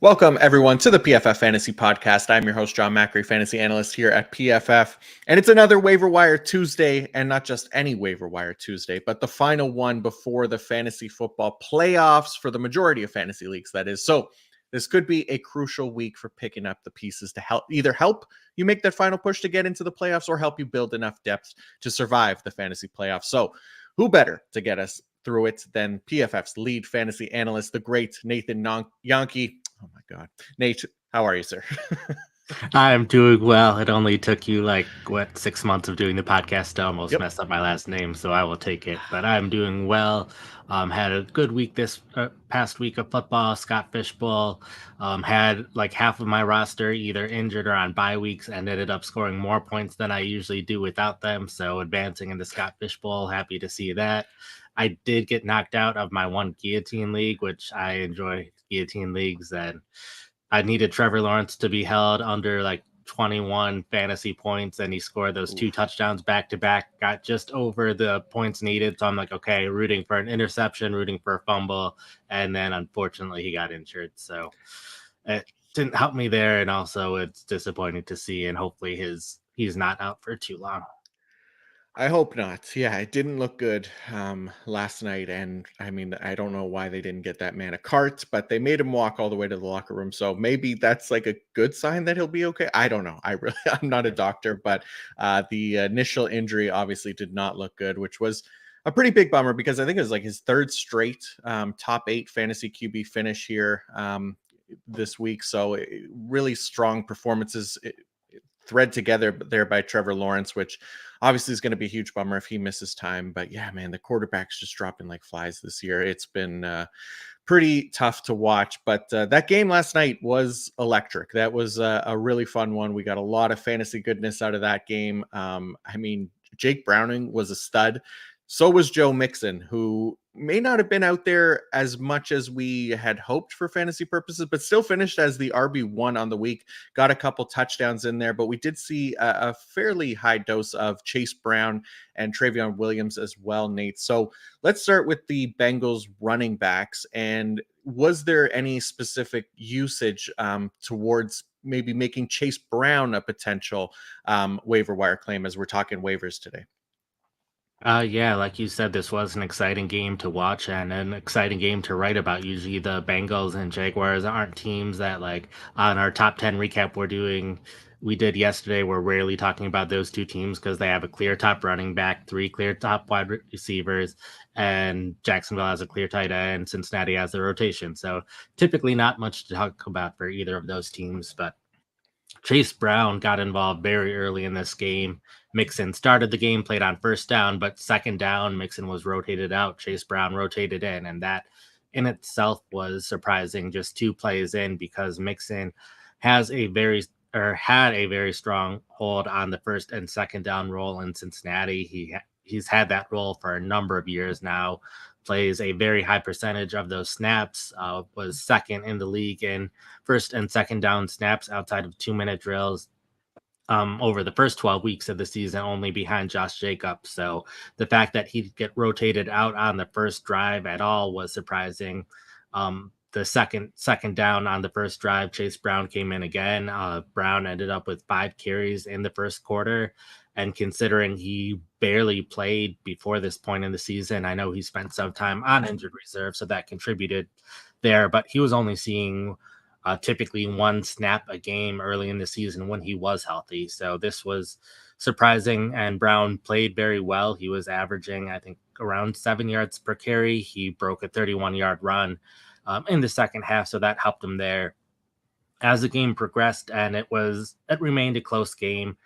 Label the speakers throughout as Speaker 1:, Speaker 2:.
Speaker 1: Welcome, everyone, to the PFF Fantasy Podcast. I'm your host, Jon Macri, fantasy analyst here at PFF. And it's another Waiver Wire Tuesday, and not just any Waiver Wire Tuesday, but the final one before the fantasy football playoffs for the majority of fantasy leagues, that is. So this could be a crucial week for picking up the pieces to help you make that final push to get into the playoffs or help you build enough depth to survive the fantasy playoffs. So who better to get us through it than PFF's lead fantasy analyst, the great Nathan Jahnke. Oh my God. Nate, how are you, sir?
Speaker 2: I'm doing well. It only took you 6 months of doing the podcast to almost mess up my last name, so I will take it. But I'm doing well. Had a good week this past week of football. Scott Fishbowl had half of my roster either injured or on bye weeks, and ended up scoring more points than I usually do without them. So advancing in the Scott Fishbowl, happy to see that. I did get knocked out of my one guillotine league, which I enjoy guillotine leagues, and I needed Trevor Lawrence to be held under 21 fantasy points, and he scored those two touchdowns back to back, got just over the points needed. So I'm like, okay, rooting for an interception, rooting for a fumble, and then unfortunately he got injured. So it didn't help me there, and also it's disappointing to see, and hopefully he's not out for too long.
Speaker 1: I hope not. Yeah, it didn't look good last night. And I mean, I don't know why they didn't get that man a cart, but they made him walk all the way to the locker room. So maybe that's like a good sign that he'll be okay. I don't know. I'm not a doctor, but the initial injury obviously did not look good, which was a pretty big bummer because I think it was like his third straight top 8 fantasy QB finish here this week. So really strong performances. Thread together there by Trevor Lawrence, which obviously is going to be a huge bummer if he misses time. But yeah, man, the quarterback's just dropping like flies this year. It's been pretty tough to watch. But that game last night was electric. That was a really fun one. We got a lot of fantasy goodness out of that game. I mean, Jake Browning was a stud. So was Joe Mixon, who may not have been out there as much as we had hoped for fantasy purposes, but still finished as the RB1 on the week. Got a couple touchdowns in there, but we did see a fairly high dose of Chase Brown and Travion Williams as well, Nate. So let's start with the Bengals running backs. And was there any specific usage towards maybe making Chase Brown a potential waiver wire claim as we're talking waivers today?
Speaker 2: Yeah, like you said, this was an exciting game to watch and an exciting game to write about. Usually, the Bengals and Jaguars aren't teams that, on our top 10 recap we did yesterday, we're rarely talking about those two teams because they have a clear top running back, 3 clear top wide receivers, and Jacksonville has a clear tight end, Cincinnati has a rotation. So typically not much to talk about for either of those teams, but Chase Brown got involved very early in this game. Mixon started the game, played on first down, but second down, Mixon was rotated out. Chase Brown rotated in, and that in itself was surprising just 2 plays in because Mixon has had a very strong hold on the first and second down role in Cincinnati. He's had that role for a number of years now, plays a very high percentage of those snaps, was second in the league in first and second down snaps outside of 2-minute drills over the first 12 weeks of the season, only behind Josh Jacobs. So the fact that he'd get rotated out on the first drive at all was surprising. The second down on the first drive, Chase Brown came in again. Brown ended up with 5 carries in the first quarter. And considering he barely played before this point in the season, I know he spent some time on injured reserve, so that contributed there. But he was only seeing typically 1 snap a game early in the season when he was healthy. So this was surprising, and Brown played very well. He was averaging, I think, around 7 yards per carry. He broke a 31-yard run in the second half, so that helped him there. As the game progressed, and it remained a close game,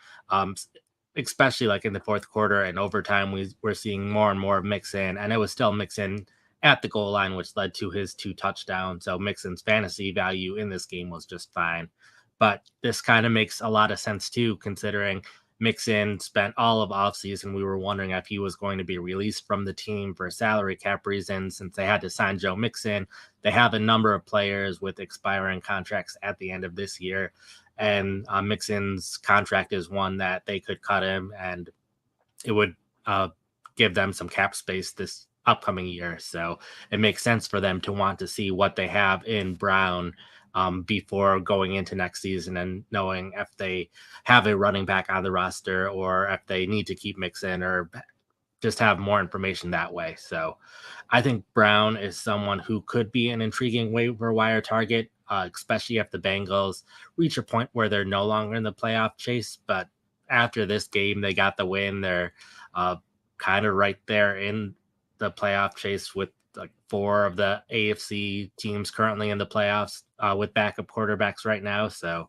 Speaker 2: especially in the fourth quarter and overtime, we were seeing more and more of Mixon, and it was still Mixon at the goal line, which led to his 2 touchdowns. So Mixon's fantasy value in this game was just fine. But this kind of makes a lot of sense too, considering Mixon spent all of offseason. We were wondering if he was going to be released from the team for salary cap reasons since they had to sign Joe Mixon. They have a number of players with expiring contracts at the end of this year. And Mixon's contract is one that they could cut him, and it would give them some cap space this upcoming year. So it makes sense for them to want to see what they have in Brown before going into next season and knowing if they have a running back on the roster or if they need to keep Mixon or just have more information that way. So I think Brown is someone who could be an intriguing waiver wire target, especially if the Bengals reach a point where they're no longer in the playoff chase. But after this game, they got the win. They're uh, kind of right there in the playoff chase with like four of the AFC teams currently in the playoffs with backup quarterbacks right now. So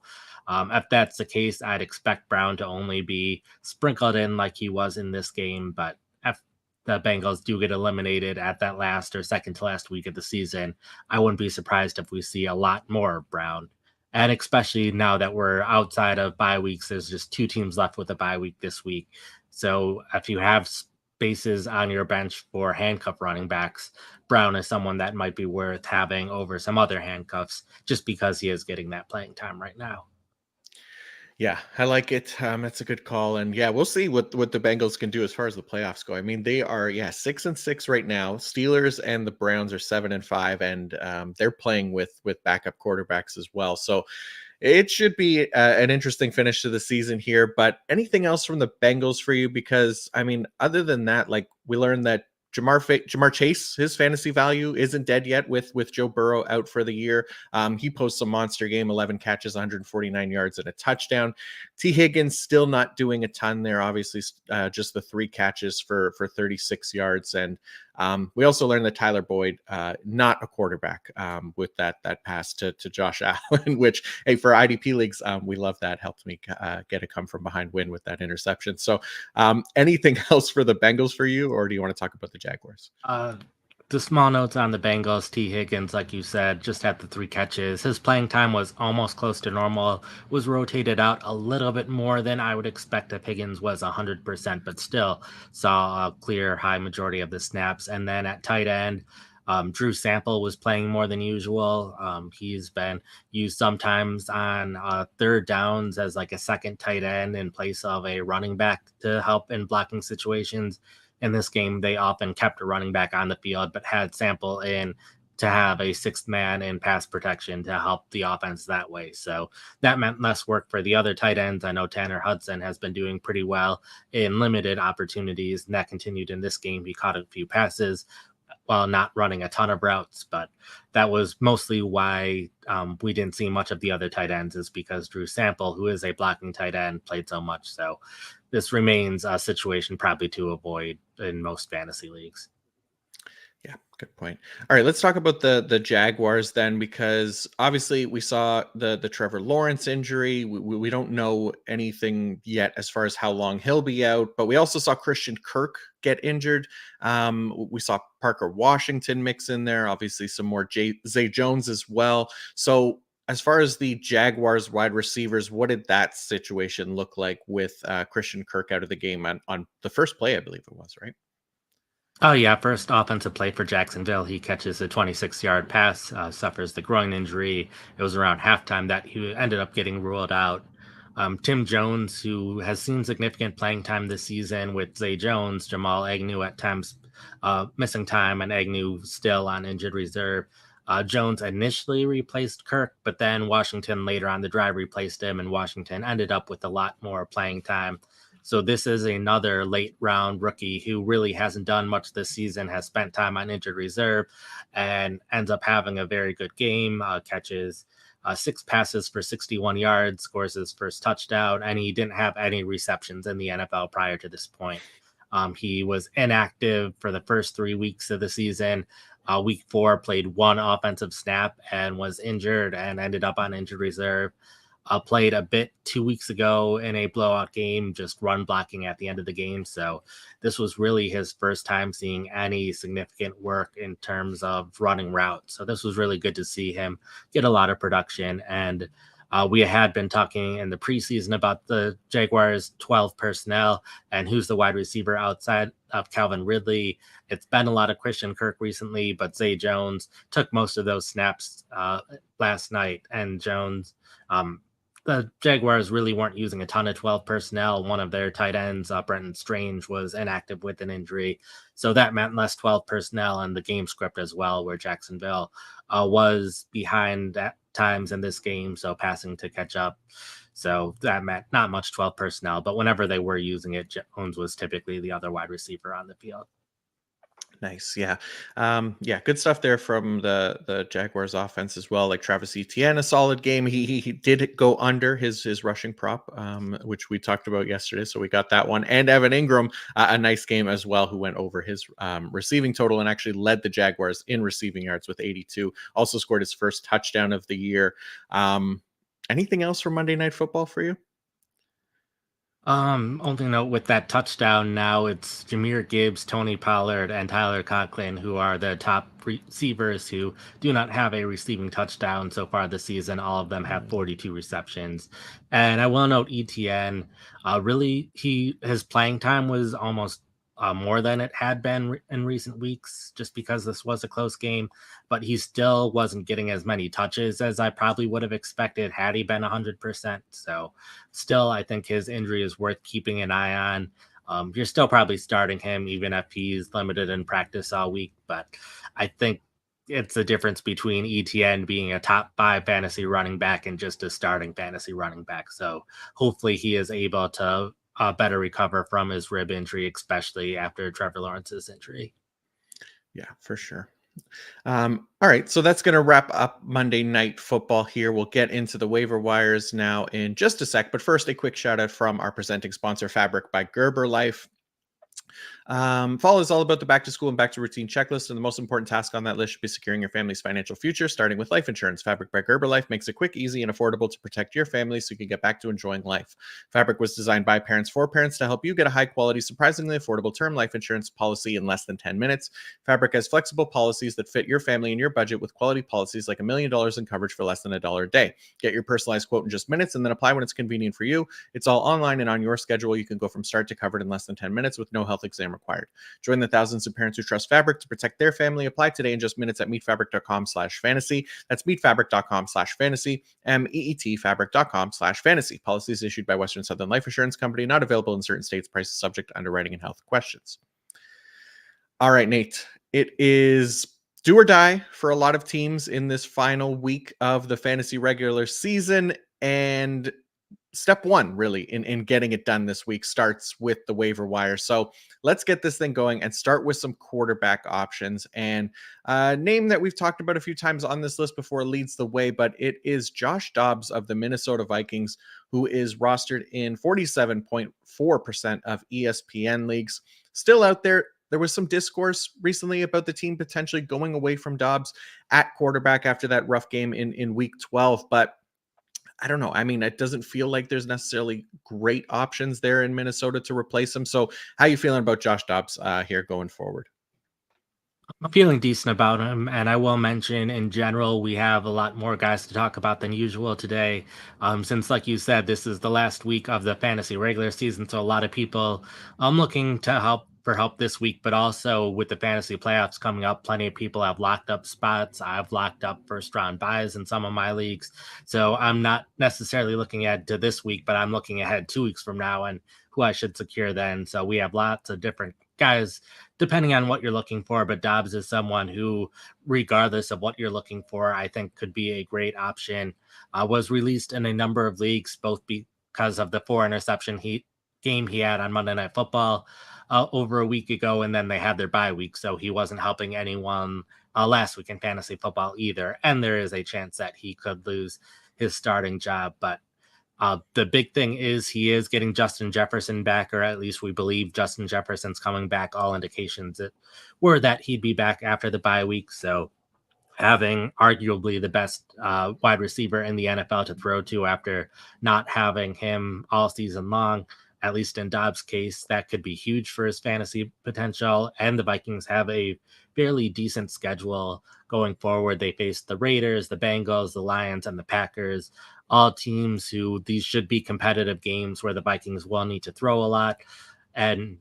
Speaker 2: if that's the case, I'd expect Brown to only be sprinkled in like he was in this game. But if the Bengals do get eliminated at that last or second to last week of the season, I wouldn't be surprised if we see a lot more of Brown. And especially now that we're outside of bye weeks, there's just two teams left with a bye week this week. So if you have spaces on your bench for handcuff running backs, Brown is someone that might be worth having over some other handcuffs just because he is getting that playing time right now.
Speaker 1: Yeah, I like it. That's a good call, and yeah, we'll see what the Bengals can do as far as the playoffs go. I mean, they are 6-6 right now. Steelers and the Browns are 7-5, and they're playing with backup quarterbacks as well. So it should be an interesting finish to the season here. But anything else from the Bengals for you? Because I mean, other than that, like we learned that Jamar Chase, his fantasy value isn't dead yet with Joe Burrow out for the year. He posts a monster game, 11 catches, 149 yards, and a touchdown. T. Higgins still not doing a ton there. Obviously, just the 3 catches for 36 yards. And we also learned that Tyler Boyd, not a quarterback, with that pass to Josh Allen, which, hey, for IDP leagues, we love that. Helped me get a come from behind win with that interception. So anything else for the Bengals for you, or do you want to talk about the Jaguars?
Speaker 2: Uh, the small notes on the Bengals, T. Higgins, like you said, just had the 3 catches. His playing time was almost close to normal, was rotated out a little bit more than I would expect if Higgins was 100%, but still saw a clear high majority of the snaps. And then at tight end, Drew Sample was playing more than usual. He's been used sometimes on third downs as like a second tight end in place of a running back to help in blocking situations. In this game, they often kept a running back on the field, but had Sample in to have a sixth man in pass protection to help the offense that way. So that meant less work for the other tight ends. I know Tanner Hudson has been doing pretty well in limited opportunities, and that continued in this game. He caught a few passes while not running a ton of routes, but that was mostly why we didn't see much of the other tight ends, is because Drew Sample, who is a blocking tight end, played so much. So this remains a situation probably to avoid in most fantasy leagues.
Speaker 1: Yeah, good point. All right, let's talk about the Jaguars then, because obviously we saw the Trevor Lawrence injury. We don't know anything yet as far as how long he'll be out, but we also saw Christian Kirk get injured. We saw Parker Washington mix in there. Obviously, some more Zay Jones as well. So as far as the Jaguars wide receivers, what did that situation look like with Christian Kirk out of the game on the first play? I believe it was, right.
Speaker 2: Oh, yeah. First offensive play for Jacksonville. He catches a 26-yard pass, suffers the groin injury. It was around halftime that he ended up getting ruled out. Tim Jones, who has seen significant playing time this season with Zay Jones, Jamal Agnew at times missing time, and Agnew still on injured reserve. Jones initially replaced Kirk, but then Washington later on the drive replaced him, and Washington ended up with a lot more playing time. So this is another late round rookie who really hasn't done much this season, has spent time on injured reserve, and ends up having a very good game, catches 6 passes for 61 yards, scores his first touchdown, and he didn't have any receptions in the NFL prior to this point. He was inactive for the first 3 weeks of the season. Week 4 played 1 offensive snap and was injured and ended up on injured reserve. Played a bit 2 weeks ago in a blowout game, just run blocking at the end of the game. So this was really his first time seeing any significant work in terms of running routes. So this was really good to see him get a lot of production. And we had been talking in the preseason about the Jaguars' 12 personnel and who's the wide receiver outside of Calvin Ridley. It's been a lot of Christian Kirk recently, but Zay Jones took most of those snaps last night. And Jones, the Jaguars really weren't using a ton of 12 personnel. One of their tight ends, Brenton Strange, was inactive with an injury. So that meant less 12 personnel in the game script as well, where Jacksonville was behind times in this game, so passing to catch up. So that meant not much 12 personnel, but whenever they were using it, Jones was typically the other wide receiver on the field.
Speaker 1: Nice, yeah, yeah, good stuff there from the Jaguars offense as well. Like Travis Etienne, a solid game. He did go under his rushing prop, which we talked about yesterday, so we got that one. And Evan Ingram, a nice game as well, who went over his receiving total and actually led the Jaguars in receiving yards with 82. Also scored his first touchdown of the year. Anything else from Monday Night Football for you?
Speaker 2: Only note with that touchdown now it's Jameer Gibbs, Tony Pollard, and Tyler Conklin who are the top receivers who do not have a receiving touchdown so far this season. All of them have 42 receptions. And I will note ETN, really he his playing time was almost more than it had been in recent weeks, just because this was a close game. But he still wasn't getting as many touches as I probably would have expected had he been 100%. So still, I think his injury is worth keeping an eye on. You're still probably starting him, even if he's limited in practice all week. But I think it's a difference between ETN being a top five fantasy running back and just a starting fantasy running back. So hopefully he is able to better recover from his rib injury, especially after Trevor Lawrence's injury.
Speaker 1: Yeah, for sure. All right, so that's going to wrap up Monday Night Football here. We'll get into the waiver wires now in just a sec. But first, a quick shout out from our presenting sponsor, Fabric by Gerber Life. Fall is all about the back to school and back to routine checklist, and the most important task on that list should be securing your family's financial future, starting with life insurance. Fabric by Gerber Life makes it quick, easy, and affordable to protect your family so you can get back to enjoying life. Fabric was designed by parents for parents to help you get a high quality, surprisingly affordable term life insurance policy in less than 10 minutes. Fabric has flexible policies that fit your family and your budget with quality policies like $1 million in coverage for less than $1 a day. Get your personalized quote in just minutes and then apply when it's convenient for you. It's all online and on your schedule. You can go from start to covered in less than 10 minutes with no health exam required. Join the thousands of parents who trust Fabric to protect their family. Apply today in just minutes at meetfabric.com/fantasy. That's meetfabric.com/fantasy. meetfabric.com/fantasy. Policies issued by Western Southern Life Assurance Company, not available in certain states. Prices subject to underwriting and health questions. All right, Nate. It is do or die for a lot of teams in this final week of the fantasy regular season. And step one, really, in getting it done this week starts with the waiver wire. So let's get this thing going and start with some quarterback options. And a name that we've talked about a few times on this list before leads the way, but it is Josh Dobbs of the Minnesota Vikings, who is rostered in 47.4% of ESPN leagues. Still out there. There was some discourse recently about the team potentially going away from Dobbs at quarterback after that rough game in week 12, but I don't know. I mean, it doesn't feel like there's necessarily great options there in Minnesota to replace him. So, how are you feeling about Josh Dobbs here going forward?
Speaker 2: I'm feeling decent about him, and I will mention in general we have a lot more guys to talk about than usual today. Since, like you said, this is the last week of the fantasy regular season, so a lot of people looking to help this week, but also with the fantasy playoffs coming up, plenty of people have locked up spots. I've locked up first round buys in some of my leagues, so I'm not necessarily looking ahead to this week, but I'm looking ahead 2 weeks from now and who I should secure then. So we have lots of different guys depending on what you're looking for. But Dobbs is someone who, regardless of what you're looking for, I think could be a great option. Was released in a number of leagues, both because of the 4 interception game he had on Monday Night Football over a week ago, and then they had their bye week, so he wasn't helping anyone last week in fantasy football either. And there is a chance that he could lose his starting job, but the big thing is he is getting Justin Jefferson back, or at least we believe Justin Jefferson's coming back. All indications were that he'd be back after the bye week. So having arguably the best wide receiver in the NFL to throw to after not having him all season long, at least in Dobbs' case, that could be huge for his fantasy potential. And the Vikings have a fairly decent schedule going forward. They face the Raiders, the Bengals, the Lions, and the Packers, all teams who these should be competitive games where the Vikings will need to throw a lot. And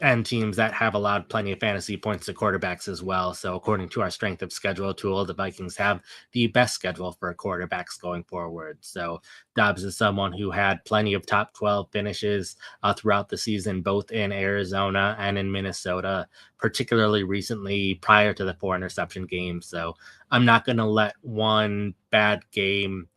Speaker 2: and teams that have allowed plenty of fantasy points to quarterbacks as well. So, according to our strength of schedule tool, the Vikings have the best schedule for quarterbacks going forward. So, Dobbs is someone who had plenty of top 12 finishes throughout the season, both in Arizona and in Minnesota, particularly recently prior to the four interception game. So, I'm not going to let one bad game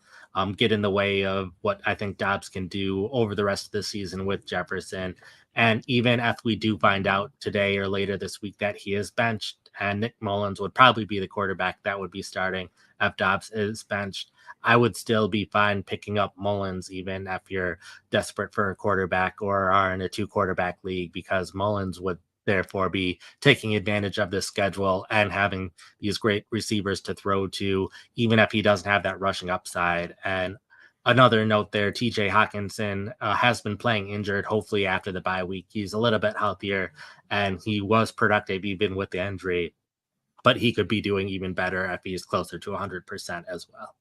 Speaker 2: get in the way of what I think Dobbs can do over the rest of the season with Jefferson. And even if we do find out today or later this week that he is benched, and Nick Mullins would probably be the quarterback that would be starting if Dobbs is benched, I would still be fine picking up Mullins, even if you're desperate for a quarterback or are in a two quarterback league, because Mullins would therefore be taking advantage of this schedule and having these great receivers to throw to, even if he doesn't have that rushing upside. And another note there, TJ Hawkinson has been playing injured. Hopefully, after the bye week, he's a little bit healthier and he was productive even with the injury, but he could be doing even better if he's closer to 100% as well.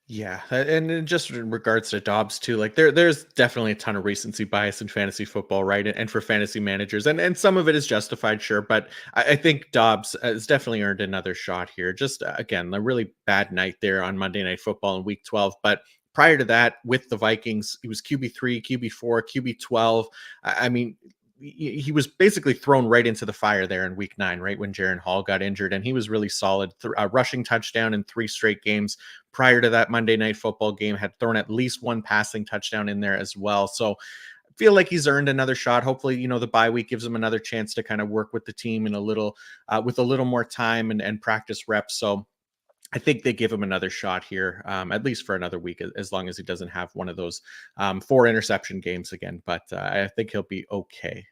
Speaker 1: Yeah, and then just in regards to Dobbs too, like there's definitely a ton of recency bias in fantasy football, right? And for fantasy managers, and some of it is justified, sure, but I think Dobbs has definitely earned another shot here. Just again, a really bad night there on Monday Night Football in Week 12, but prior to that, with the Vikings, he was QB3, QB4, QB12. I mean, he was basically thrown right into the fire there in week 9, right when Jaron Hall got injured, and he was really solid. Rushing touchdown in 3 straight games prior to that Monday Night Football game, had thrown at least one passing touchdown in there as well. So I feel like he's earned another shot. Hopefully, the bye week gives him another chance to kind of work with the team in a little, with a little more time and practice reps. So I think they give him another shot here, at least for another week, as long as he doesn't have one of those 4 interception games again. But I think he'll be okay.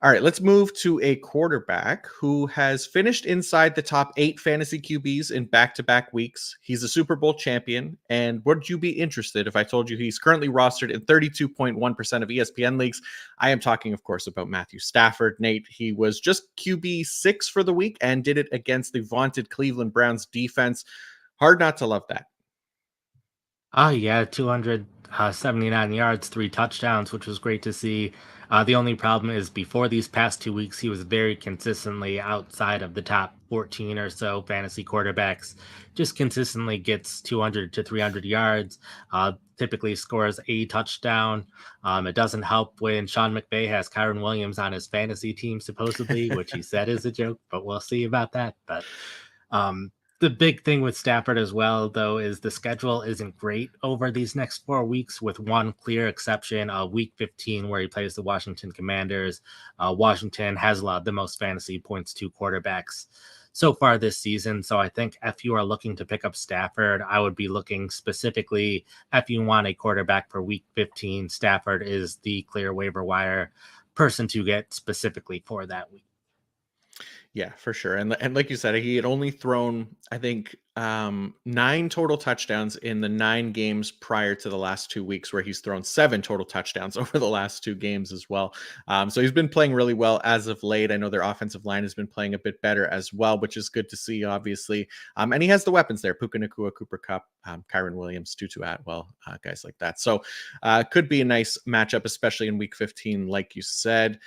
Speaker 1: All right, let's move to a quarterback who has finished inside the top 8 fantasy QBs in back-to-back weeks. He's a Super Bowl champion. And would you be interested if I told you he's currently rostered in 32.1% of ESPN leagues? I am talking, of course, about Matthew Stafford. Nate, he was just QB6 for the week and did it against the vaunted Cleveland Browns defense. Hard not to love that.
Speaker 2: Oh, yeah, 279 yards, 3 touchdowns, which was great to see. The only problem is before these past 2 weeks, he was very consistently outside of the top 14 or so fantasy quarterbacks. Just consistently gets 200 to 300 yards, typically scores a touchdown. It doesn't help when Sean McVay has Kyron Williams on his fantasy team, supposedly, which he said is a joke, but we'll see about that. But um, the big thing with Stafford as well, though, is the schedule isn't great over these next 4 weeks, with one clear exception, week 15, where he plays the Washington Commanders. Washington has allowed the most fantasy points to quarterbacks so far this season. So I think if you are looking to pick up Stafford, I would be looking specifically if you want a quarterback for week 15. Stafford is the clear waiver wire person to get specifically for that week.
Speaker 1: Yeah, for sure. And like you said, he had only thrown, I think, 9 total touchdowns in the 9 games prior to the last 2 weeks, where he's thrown 7 total touchdowns over the last 2 games as well. So he's been playing really well as of late. I know their offensive line has been playing a bit better as well, which is good to see, obviously. And he has the weapons there: Puka Nacua, Cooper Cup, Kyron Williams, Tutu Atwell, guys like that. So could be a nice matchup, especially in Week 15, like you said.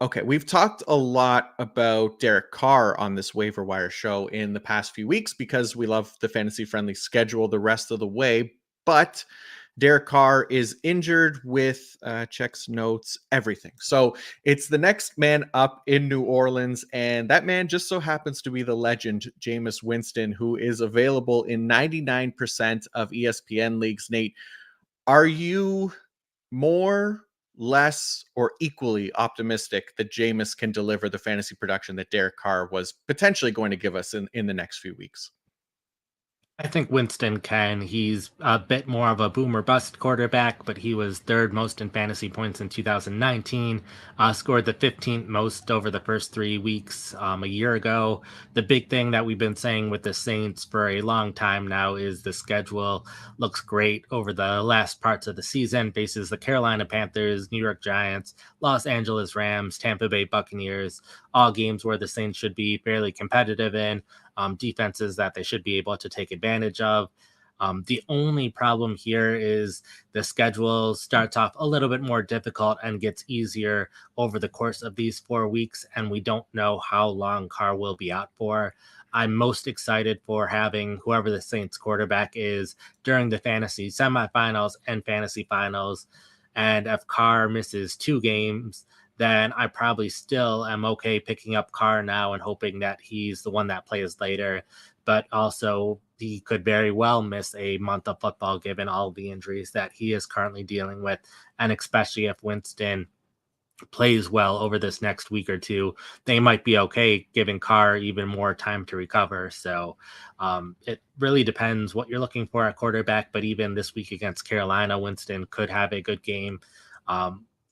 Speaker 1: Okay, we've talked a lot about Derek Carr on this waiver wire show in the past few weeks because we love the fantasy friendly schedule the rest of the way. But Derek Carr is injured with checks, notes, everything. So it's the next man up in New Orleans. And that man just so happens to be the legend, Jameis Winston, who is available in 99% of ESPN leagues. Nate, are you more, less, or equally optimistic that Jameis can deliver the fantasy production that Derek Carr was potentially going to give us in the next few weeks?
Speaker 2: I think Winston can. He's a bit more of a boomer bust quarterback, but he was third most in fantasy points in 2019. Scored the 15th most over the first 3 weeks a year ago. The big thing that we've been saying with the Saints for a long time now is the schedule looks great over the last parts of the season. Faces the Carolina Panthers, New York Giants, Los Angeles Rams, Tampa Bay Buccaneers, all games where the Saints should be fairly competitive in, defenses that they should be able to take advantage of. The only problem here is the schedule starts off a little bit more difficult and gets easier over the course of these 4 weeks, and we don't know how long Carr will be out for. I'm most excited for having whoever the Saints quarterback is during the fantasy semifinals and fantasy finals. And if Carr misses 2 games, then I probably still am okay picking up Carr now and hoping that he's the one that plays later. But also, he could very well miss a month of football given all of the injuries that he is currently dealing with. And especially if Winston plays well over this next week or two, they might be okay giving Carr even more time to recover. So it really depends what you're looking for at quarterback. But even this week against Carolina, Winston could have a good game.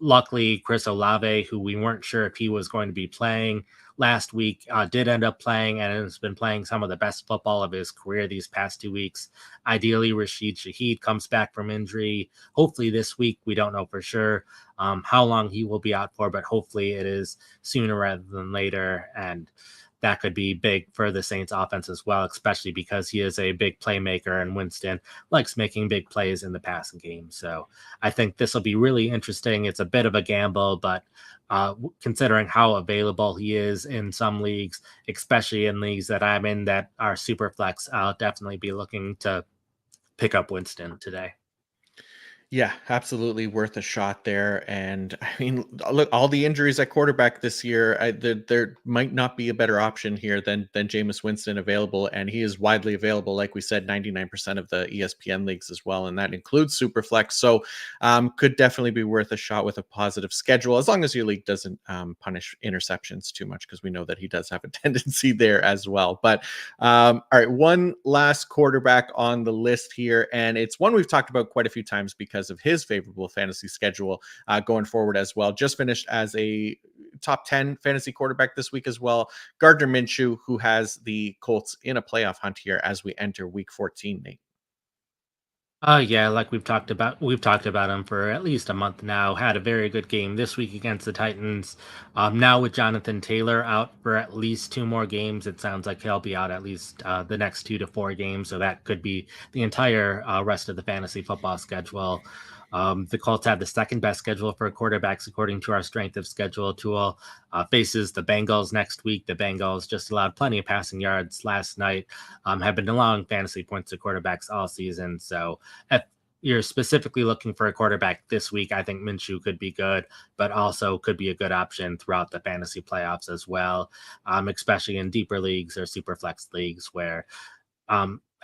Speaker 2: Luckily, Chris Olave, who we weren't sure if he was going to be playing last week, did end up playing and has been playing some of the best football of his career these past 2 weeks. Ideally, Rashid Shaheed comes back from injury. Hopefully this week. We don't know for sure how long he will be out for, but hopefully it is sooner rather than later. And that could be big for the Saints offense as well, especially because he is a big playmaker and Winston likes making big plays in the passing game. So I think this will be really interesting. It's a bit of a gamble, but considering how available he is in some leagues, especially in leagues that I'm in that are super flex, I'll definitely be looking to pick up Winston today.
Speaker 1: Yeah, absolutely worth a shot there. And I mean, look, all the injuries at quarterback this year, there might not be a better option here than Jameis Winston available, and he is widely available, like we said, 99% of the ESPN leagues as well, and that includes Superflex. So, could definitely be worth a shot with a positive schedule, as long as your league doesn't punish interceptions too much, because we know that he does have a tendency there as well. But all right, one last quarterback on the list here, and it's one we've talked about quite a few times because of his favorable fantasy schedule going forward as well. Just finished as a top 10 fantasy quarterback this week as well. Gardner Minshew, who has the Colts in a playoff hunt here as we enter week 14, Nate.
Speaker 2: Yeah, like we've talked about him for at least a month now. Had a very good game this week against the Titans. Now with Jonathan Taylor out for at least 2 more games, it sounds like he'll be out at least the next 2 to 4 games. So that could be the entire rest of the fantasy football schedule. The Colts have the second best schedule for quarterbacks according to our strength of schedule tool. Faces the Bengals next week. The Bengals just allowed plenty of passing yards last night. Have been allowing fantasy points to quarterbacks all season. So if you're specifically looking for a quarterback this week, I think Minshew could be good, but also could be a good option throughout the fantasy playoffs as well, especially in deeper leagues or super flex leagues where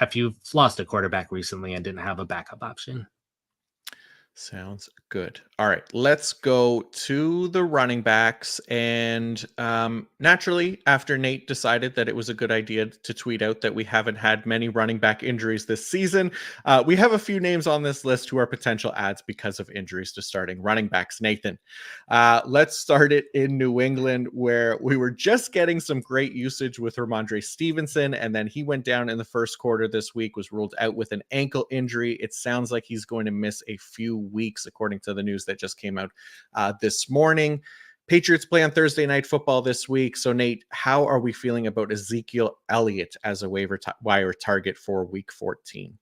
Speaker 2: if you've lost a quarterback recently and didn't have a backup option.
Speaker 1: Sounds good. All right, let's go to the running backs. And naturally, after Nate decided that it was a good idea to tweet out that we haven't had many running back injuries this season, we have a few names on this list who are potential ads because of injuries to starting running backs. Nathan, let's start it in New England, where we were just getting some great usage with Ramondre Stevenson, and then he went down in the first quarter this week, was ruled out with an ankle injury. It sounds like he's going to miss a few weeks, according to the news that just came out this morning. Patriots play on Thursday Night Football this week. So, Nate, how are we feeling about Ezekiel Elliott as a wire target for week 14?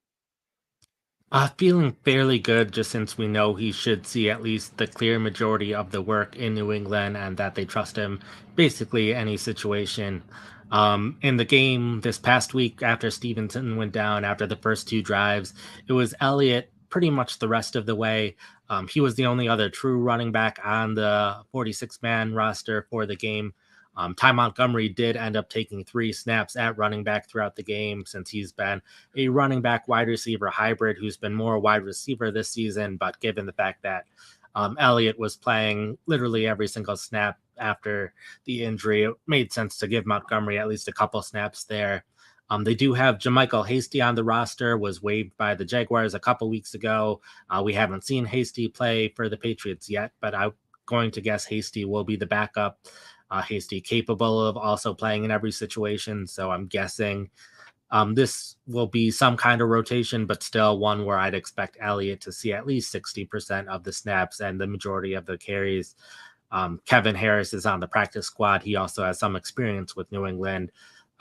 Speaker 2: Feeling fairly good just since we know he should see at least the clear majority of the work in New England and that they trust him basically any situation. In the game this past week after Stevenson went down after the first 2 drives, it was Elliott pretty much the rest of the way. He was the only other true running back on the 46-man roster for the game. Ty Montgomery did end up taking 3 snaps at running back throughout the game since he's been a running back wide receiver hybrid who's been more wide receiver this season. But given the fact that Elliott was playing literally every single snap after the injury, it made sense to give Montgomery at least a couple snaps there. They do have Jermichael Hasty on the roster, was waived by the Jaguars a couple weeks ago. We haven't seen Hasty play for the Patriots yet, but I'm going to guess Hasty will be the backup. Hasty capable of also playing in every situation, so I'm guessing this will be some kind of rotation, but still one where I'd expect Elliott to see at least 60% of the snaps and the majority of the carries. Kevin Harris is on the practice squad. He also has some experience with New England.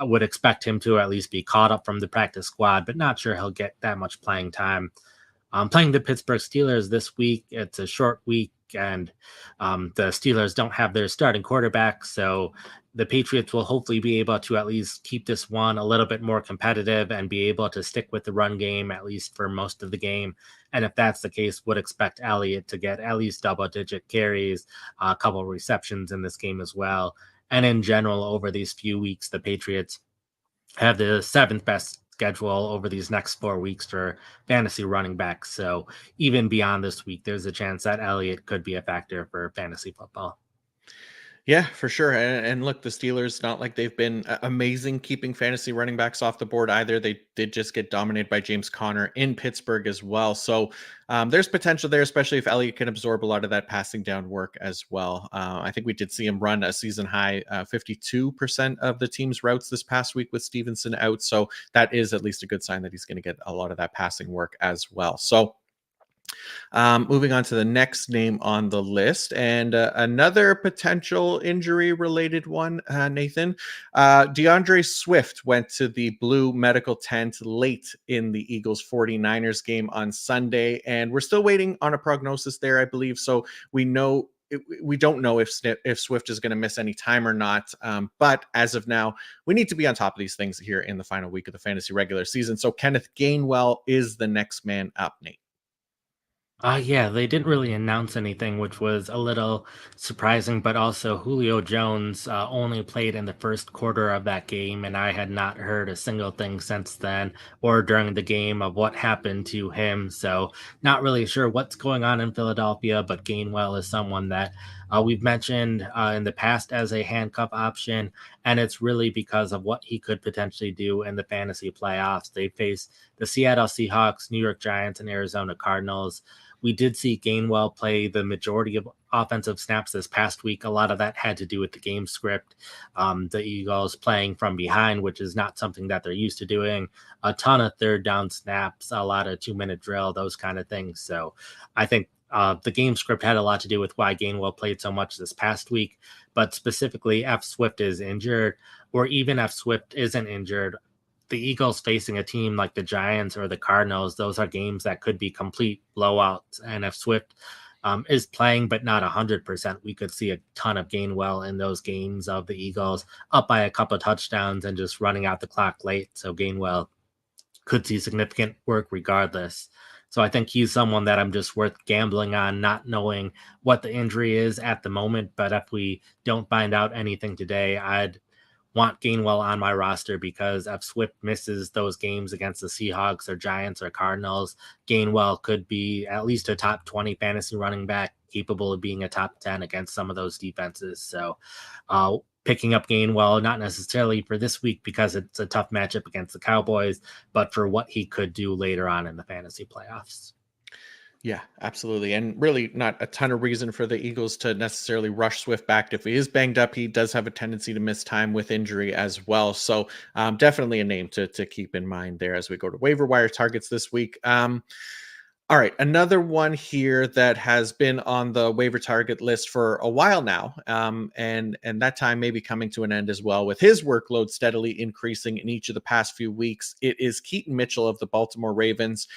Speaker 2: I would expect him to at least be caught up from the practice squad, but not sure he'll get that much playing time. Playing the Pittsburgh Steelers this week, it's a short week, and the Steelers don't have their starting quarterback. So the Patriots will hopefully be able to at least keep this one a little bit more competitive and be able to stick with the run game, at least for most of the game. And if that's the case, would expect Elliott to get at least double digit carries, a couple receptions in this game as well. And in general, over these few weeks, the Patriots have the seventh best schedule over these next 4 weeks for fantasy running backs. So even beyond this week, there's a chance that Elliott could be a factor for fantasy football.
Speaker 1: Yeah, for sure. And look, the Steelers, not like they've been amazing keeping fantasy running backs off the board either. They did just get dominated by James Conner in Pittsburgh as well. So there's potential there, especially if Elliott can absorb a lot of that passing down work as well. I think we did see him run a season high 52% of the team's routes this past week with Stevenson out. So that is at least a good sign that he's going to get a lot of that passing work as well. So moving on to the next name on the list, and another potential injury related one, Nathan. DeAndre Swift went to the Blue Medical Tent late in the Eagles 49ers game on Sunday, and we're still waiting on a prognosis there, I believe. So we don't know if Swift is going to miss any time or not. But as of now, we need to be on top of these things here in the final week of the fantasy regular season. So Kenneth Gainwell is the next man up, Nate.
Speaker 2: Yeah, they didn't really announce anything, which was a little surprising, but also Julio Jones only played in the first quarter of that game, and I had not heard a single thing since then or during the game of what happened to him. So, not really sure what's going on in Philadelphia, but Gainwell is someone that we've mentioned in the past as a handcuff option, and it's really because of what he could potentially do in the fantasy playoffs. They face the Seattle Seahawks, New York Giants, and Arizona Cardinals. We did see Gainwell play the majority of offensive snaps this past week. A lot of that had to do with the game script. The Eagles playing from behind, which is not something that they're used to doing. A ton of third down snaps, a lot of 2 minute drill, those kind of things. So I think the game script had a lot to do with why Gainwell played so much this past week. But specifically, F. Swift is injured, or even if Swift isn't injured, the Eagles facing a team like the Giants or the Cardinals, those are games that could be complete blowouts. And if Swift is playing but not 100%, we could see a ton of Gainwell in those games of the Eagles up by a couple of touchdowns and just running out the clock late. So Gainwell could see significant work regardless. So I think he's someone that I'm just worth gambling on, not knowing what the injury is at the moment. But if we don't find out anything today, I'd want Gainwell on my roster because if Swift misses those games against the Seahawks or Giants or Cardinals, Gainwell could be at least a top 20 fantasy running back, capable of being a top 10 against some of those defenses. So picking up Gainwell, not necessarily for this week because it's a tough matchup against the Cowboys, but for what he could do later on in the fantasy playoffs.
Speaker 1: Yeah, absolutely. And really not a ton of reason for the Eagles to necessarily rush Swift back. If he is banged up, he does have a tendency to miss time with injury as well. So definitely a name to keep in mind there as we go to waiver wire targets this week. All right, another one here that has been on the waiver target list for a while now, and that time may be coming to an end as well. With his workload steadily increasing in each of the past few weeks, it is Keaton Mitchell of the Baltimore Ravens,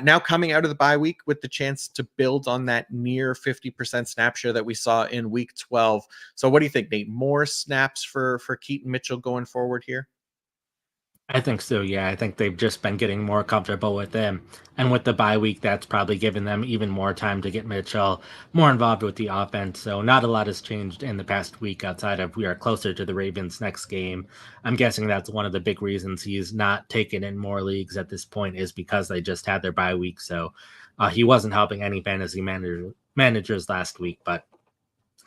Speaker 1: now coming out of the bye week with the chance to build on that near 50% snap share that we saw in Week 12. So, what do you think, Nate? More snaps for Keaton Mitchell going forward here?
Speaker 2: I think so. Yeah, I think they've just been getting more comfortable with him, and with the bye week, that's probably given them even more time to get Mitchell more involved with the offense. So not a lot has changed in the past week outside of we are closer to the Ravens' next game. I'm guessing that's one of the big reasons he's not taken in more leagues at this point is because they just had their bye week. So he wasn't helping any managers last week, but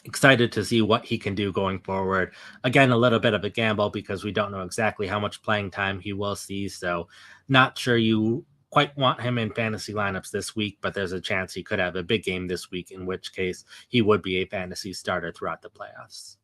Speaker 2: excited to see what he can do going forward. Again, a little bit of a gamble because we don't know exactly how much playing time he will see. So, not sure you quite want him in fantasy lineups this week, but there's a chance he could have a big game this week, in which case he would be a fantasy starter throughout the playoffs.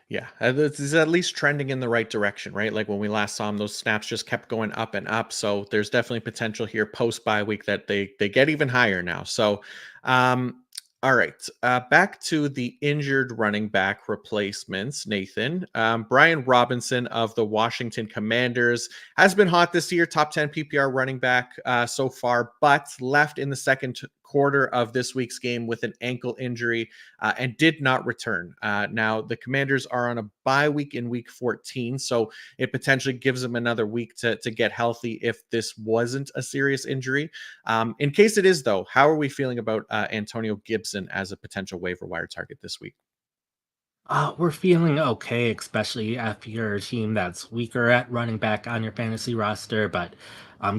Speaker 1: Yeah, this is at least trending in the right direction, right? Like when we last saw him, those snaps just kept going up and up. So there's definitely potential here post bye week that they get even higher now. So, um, All right. Back to the injured running back replacements, Nathan. Brian Robinson of the Washington Commanders has been hot this year, top 10 PPR running back so far, but left in the second quarter of this week's game with an ankle injury and did not return. Now, the Commanders are on a bye week in week 14, so it potentially gives them another week to get healthy if this wasn't a serious injury. In case it is, though, how are we feeling about Antonio Gibson as a potential waiver wire target this week?
Speaker 2: We're feeling okay, especially if you're a team that's weaker at running back on your fantasy roster. But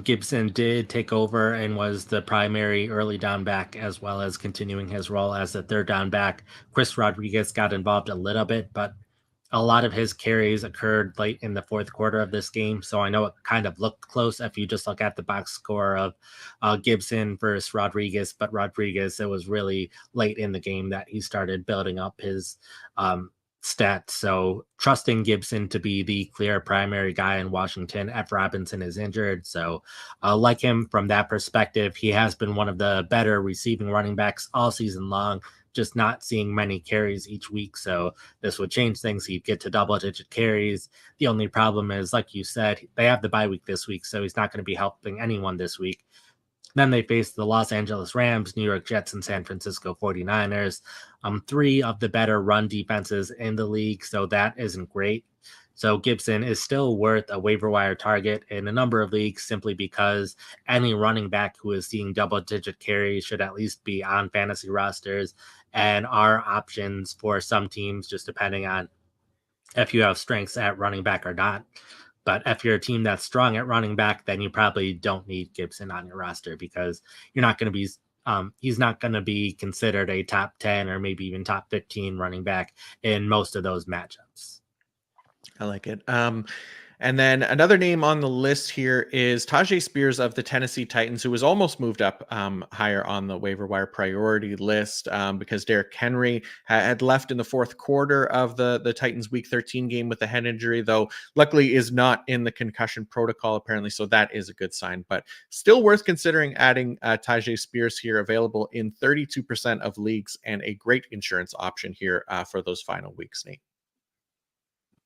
Speaker 2: Gibson did take over and was the primary early down back, as well as continuing his role as the third down back. Chris Rodriguez got involved a little bit, but a lot of his carries occurred late in the fourth quarter of this game. So I know it kind of looked close if you just look at the box score of Gibson versus Rodriguez. But Rodriguez, it was really late in the game that he started building up his um, stats. So trusting Gibson to be the clear primary guy in Washington if Robinson is injured. So, like him from that perspective, he has been one of the better receiving running backs all season long, just not seeing many carries each week. So this would change things. He'd get to double digit carries. The only problem is, like you said, they have the bye week this week, so he's not going to be helping anyone this week. Then they face the Los Angeles Rams, New York Jets, and San Francisco 49ers. Three of the better run defenses in the league, so that isn't great. So Gibson is still worth a waiver wire target in a number of leagues simply because any running back who is seeing double digit carries should at least be on fantasy rosters and are options for some teams, just depending on if you have strengths at running back or not. But if you're a team that's strong at running back, then you probably don't need Gibson on your roster because you're not going to be he's not going to be considered a top 10 or maybe even top 15 running back in most of those matchups.
Speaker 1: I like it. And then another name on the list here is Tajay Spears of the Tennessee Titans, who was almost moved up higher on the waiver wire priority list because Derrick Henry had left in the fourth quarter of the Titans Week 13 game with a head injury, though luckily is not in the concussion protocol apparently, so that is a good sign. But still worth considering adding Tajay Spears here, available in 32% of leagues and a great insurance option here for those final weeks, Nate.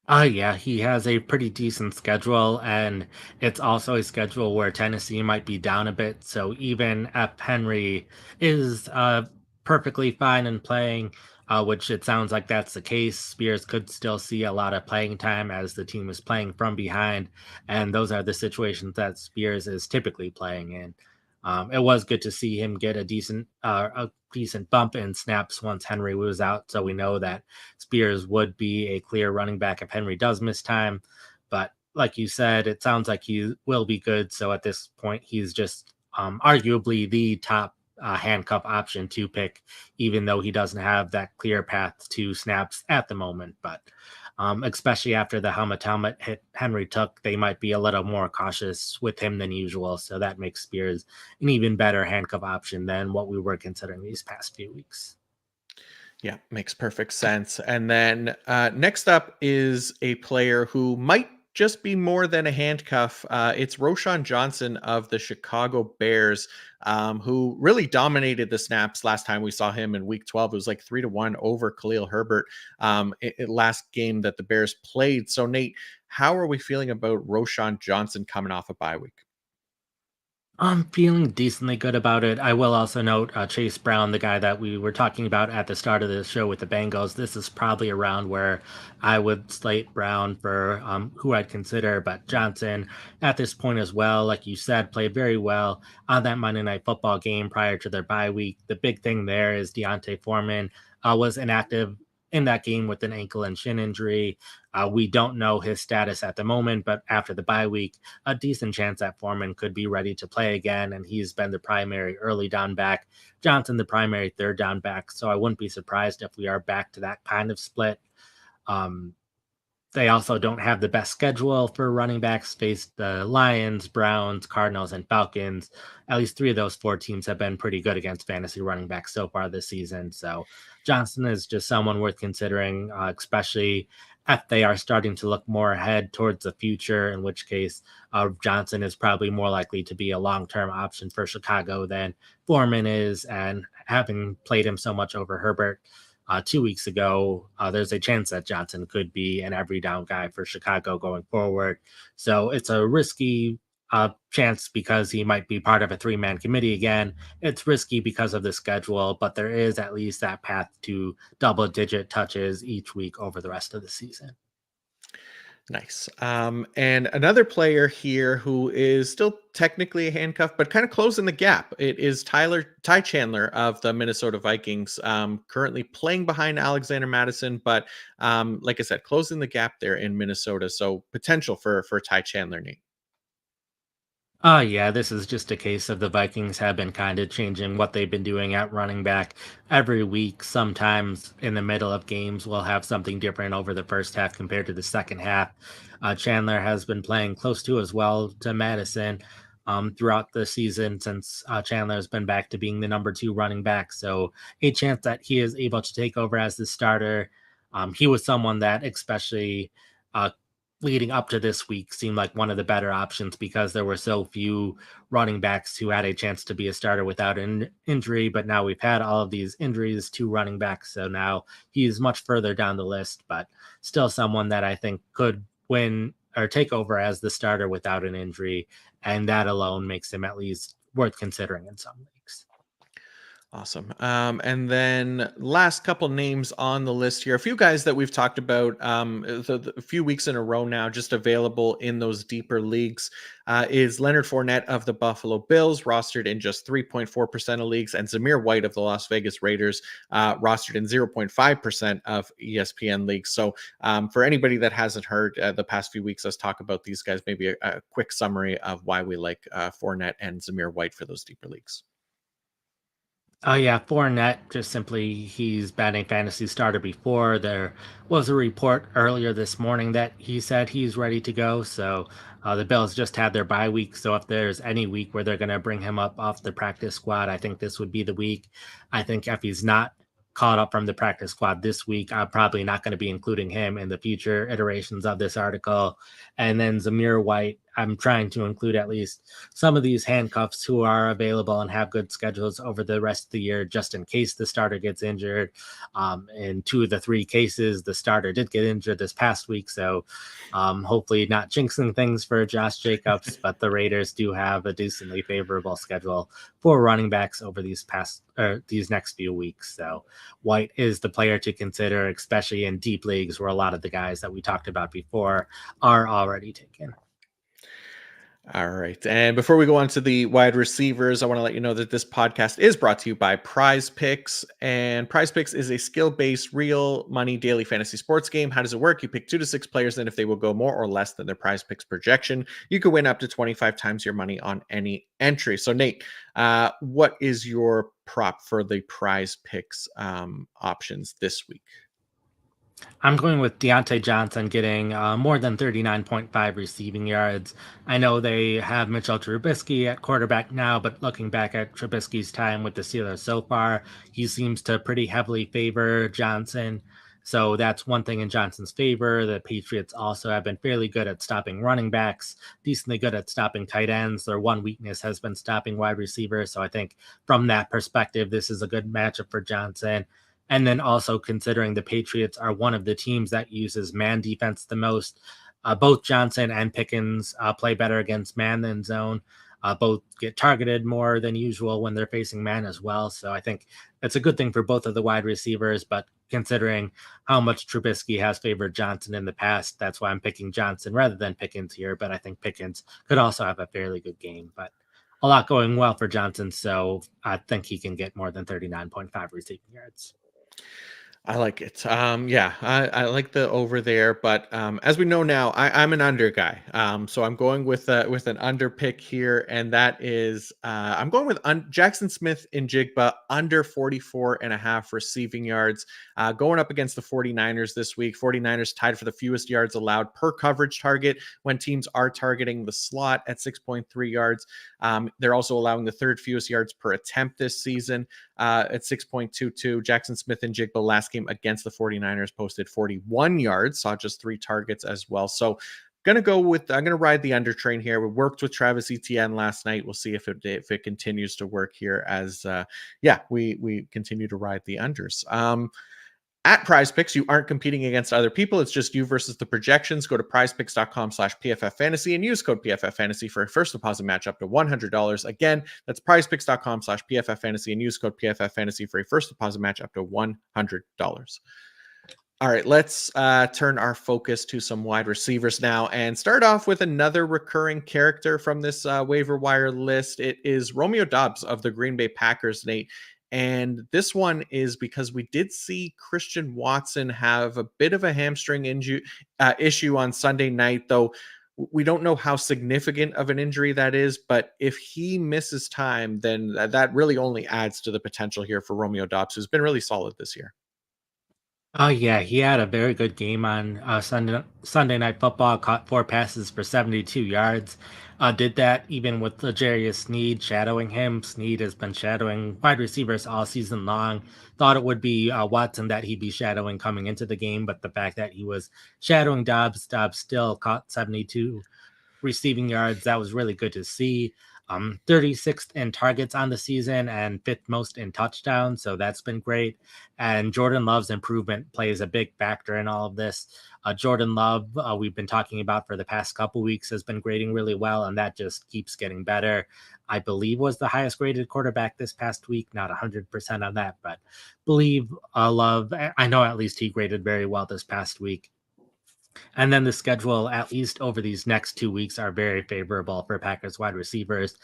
Speaker 2: Yeah, he has a pretty decent schedule, and it's also a schedule where Tennessee might be down a bit. So even if Henry is perfectly fine in playing, which it sounds like that's the case, Spears could still see a lot of playing time as the team is playing from behind, and those are the situations that Spears is typically playing in. It was good to see him get a decent bump in snaps once Henry was out, so we know that Spears would be a clear running back if Henry does miss time. But like you said, it sounds like he will be good. So at this point, he's just arguably the top handcuff option to pick, even though he doesn't have that clear path to snaps at the moment. But especially after the helmet hit Henry took, they might be a little more cautious with him than usual. So that makes Spears an even better handcuff option than what we were considering these past few weeks.
Speaker 1: Yeah, makes perfect sense. And then next up is a player who might just be more than a handcuff. It's Roshan Johnson of the Chicago Bears, who really dominated the snaps last time we saw him in Week 12. It was like 3-1 over Khalil Herbert last game that the Bears played. So Nate, how are we feeling about Roshan Johnson coming off a bye week?
Speaker 2: I'm feeling decently good about it. I will also note Chase Brown, the guy that we were talking about at the start of the show with the Bengals. This is probably around where I would slate Brown for who I'd consider, but Johnson at this point as well, like you said, played very well on that Monday Night Football game prior to their bye week. The big thing there is Deontay Foreman was inactive in that game with an ankle and shin injury. We don't know his status at the moment, but after the bye week, a decent chance that Foreman could be ready to play again, and he's been the primary early down back. Johnson, the primary third down back. So I wouldn't be surprised if we are back to that kind of split. Um, they also don't have the best schedule for running backs, faced the Lions, Browns, Cardinals, and Falcons. At least three of those four teams have been pretty good against fantasy running backs so far this season. So Johnson is just someone worth considering, especially if they are starting to look more ahead towards the future, in which case Johnson is probably more likely to be a long-term option for Chicago than Foreman is. And having played him so much over Herbert 2 weeks ago, there's a chance that Johnson could be an every down guy for Chicago going forward. So it's a risky chance because he might be part of a three-man committee again. It's risky because of the schedule, but there is at least that path to double-digit touches each week over the rest of the season.
Speaker 1: Nice. And another player here who is still technically a handcuff, but kind of closing the gap. It is Ty Chandler of the Minnesota Vikings, currently playing behind Alexander Madison, but like I said, closing the gap there in Minnesota. So potential for Ty Chandler, Nate.
Speaker 2: Yeah, this is just a case of the Vikings have been kind of changing what they've been doing at running back every week. Sometimes in the middle of games, we'll have something different over the first half compared to the second half. Chandler has been playing close to as well to Madison throughout the season since Chandler has been back to being the number two running back. So a chance that he is able to take over as the starter. He was someone that, especially uh, leading up to this week, seemed like one of the better options because there were so few running backs who had a chance to be a starter without an injury. But now we've had all of these injuries to running backs. So now he's much further down the list, but still someone that I think could win or take over as the starter without an injury. And that alone makes him at least worth considering in some leagues.
Speaker 1: Awesome. And then last couple names on the list here, a few guys that we've talked about a few weeks in a row now, just available in those deeper leagues, is Leonard Fournette of the Buffalo Bills, rostered in just 3.4% of leagues, and Zamir White of the Las Vegas Raiders, rostered in 0.5% of ESPN leagues. So for anybody that hasn't heard the past few weeks us talk about these guys, maybe a quick summary of why we like Fournette and Zamir White for those deeper leagues.
Speaker 2: Oh yeah, Fournette, just simply he's been a fantasy starter before. There was a report earlier this morning that he said he's ready to go. So the Bills just had their bye week. So if there's any week where they're going to bring him up off the practice squad, I think this would be the week. I think if he's not caught up from the practice squad this week, I'm probably not going to be including him in the future iterations of this article. And then Zamir White, I'm trying to include at least some of these handcuffs who are available and have good schedules over the rest of the year, just in case the starter gets injured. In two of the three cases, the starter did get injured this past week. So hopefully not jinxing things for Josh Jacobs, but the Raiders do have a decently favorable schedule for running backs over these next few weeks. So White is the player to consider, especially in deep leagues where a lot of the guys that we talked about before are already taken.
Speaker 1: All right. And before we go on to the wide receivers, I want to let you know that this podcast is brought to you by Prize Picks. And Prize Picks is a skill based, real money daily fantasy sports game. How does it work? You pick 2 to 6 players, and if they will go more or less than their Prize Picks projection, you can win up to 25 times your money on any entry. So, Nate, what is your prop for the Prize Picks options this week?
Speaker 2: I'm going with Deontay Johnson getting more than 39.5 receiving yards. I know they have Mitchell Trubisky at quarterback now, but looking back at Trubisky's time with the Steelers so far, he seems to pretty heavily favor Johnson. So that's one thing in Johnson's favor. The Patriots also have been fairly good at stopping running backs, decently good at stopping tight ends. Their one weakness has been stopping wide receivers. So I think from that perspective, this is a good matchup for Johnson. And then also considering the Patriots are one of the teams that uses man defense the most. Both Johnson and Pickens play better against man than zone. Both get targeted more than usual when they're facing man as well. So I think it's a good thing for both of the wide receivers. But considering how much Trubisky has favored Johnson in the past, that's why I'm picking Johnson rather than Pickens here. But I think Pickens could also have a fairly good game. But a lot going well for Johnson. So I think he can get more than 39.5 receiving yards.
Speaker 1: I like it. Yeah, I like the over there, but as we know now, I'm an under guy. So I'm going with an under pick here, and that is I'm going with Jackson Smith in Jigba under 44 and a half receiving yards, going up against the 49ers this week. 49ers tied for the fewest yards allowed per coverage target when teams are targeting the slot at 6.3 yards. They're also allowing the third fewest yards per attempt this season. at 6.22. Jackson Smith and Jigba last game against the 49ers posted 41 yards, saw just 3 targets as well. So I'm gonna ride the under train here. We worked with Travis Etienne last night. We'll see if it continues to work here as we continue to ride the unders. At Prize Picks, you aren't competing against other people. It's just you versus the projections. Go to prizepicks.com/PFF Fantasy and use code PFF Fantasy for a first deposit match up to $100. Again, that's prizepicks.com/PFF Fantasy and use code PFF Fantasy for a first deposit match up to $100. All right, let's turn our focus to some wide receivers now and start off with another recurring character from this waiver wire list. It is Romeo Doubs of the Green Bay Packers, Nate. And this one is because we did see Christian Watson have a bit of a hamstring issue on Sunday night, though we don't know how significant of an injury that is. But if he misses time, then that really only adds to the potential here for Romeo Doubs, who's been really solid this year.
Speaker 2: Oh yeah, he had a very good game on Sunday Night Football. Caught 4 passes for 72 yards. Did that even with L'Jarius Sneed shadowing him. Sneed has been shadowing wide receivers all season long. Thought it would be Watson that he'd be shadowing coming into the game, but the fact that he was shadowing Dobbs still caught 72 receiving yards. That was really good to see. 36th in targets on the season and fifth most in touchdowns. So that's been great. And Jordan Love's improvement plays a big factor in all of this. Jordan Love, we've been talking about for the past couple weeks, has been grading really well, and that just keeps getting better. I believe was the highest graded quarterback this past week. Not 100% on that, but believe Love. I know at least he graded very well this past week. And then the schedule, at least over these next 2 weeks, are very favorable for Packers wide receivers.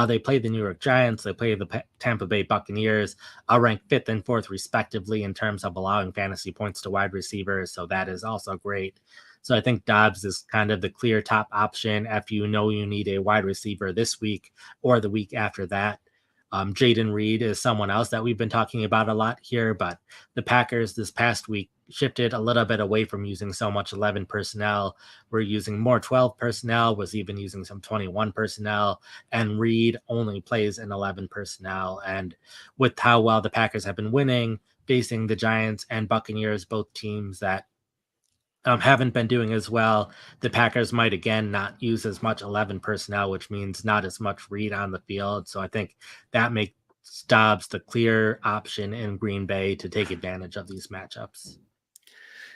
Speaker 2: They play the New York Giants, they play the Tampa Bay Buccaneers, ranked fifth and fourth respectively in terms of allowing fantasy points to wide receivers. So that is also great. So I think Dobbs is kind of the clear top option if you know you need a wide receiver this week or the week after that. Jaden Reed is someone else that we've been talking about a lot here, but the Packers this past week shifted a little bit away from using so much 11 personnel. We're using more 12 personnel, was even using some 21 personnel, and Reed only plays in 11 personnel. And with how well the Packers have been winning, facing the Giants and Buccaneers, both teams that haven't been doing as well. The Packers might again not use as much 11 personnel, which means not as much Reed on the field. So I think that makes Dobbs the clear option in Green Bay to take advantage of these matchups.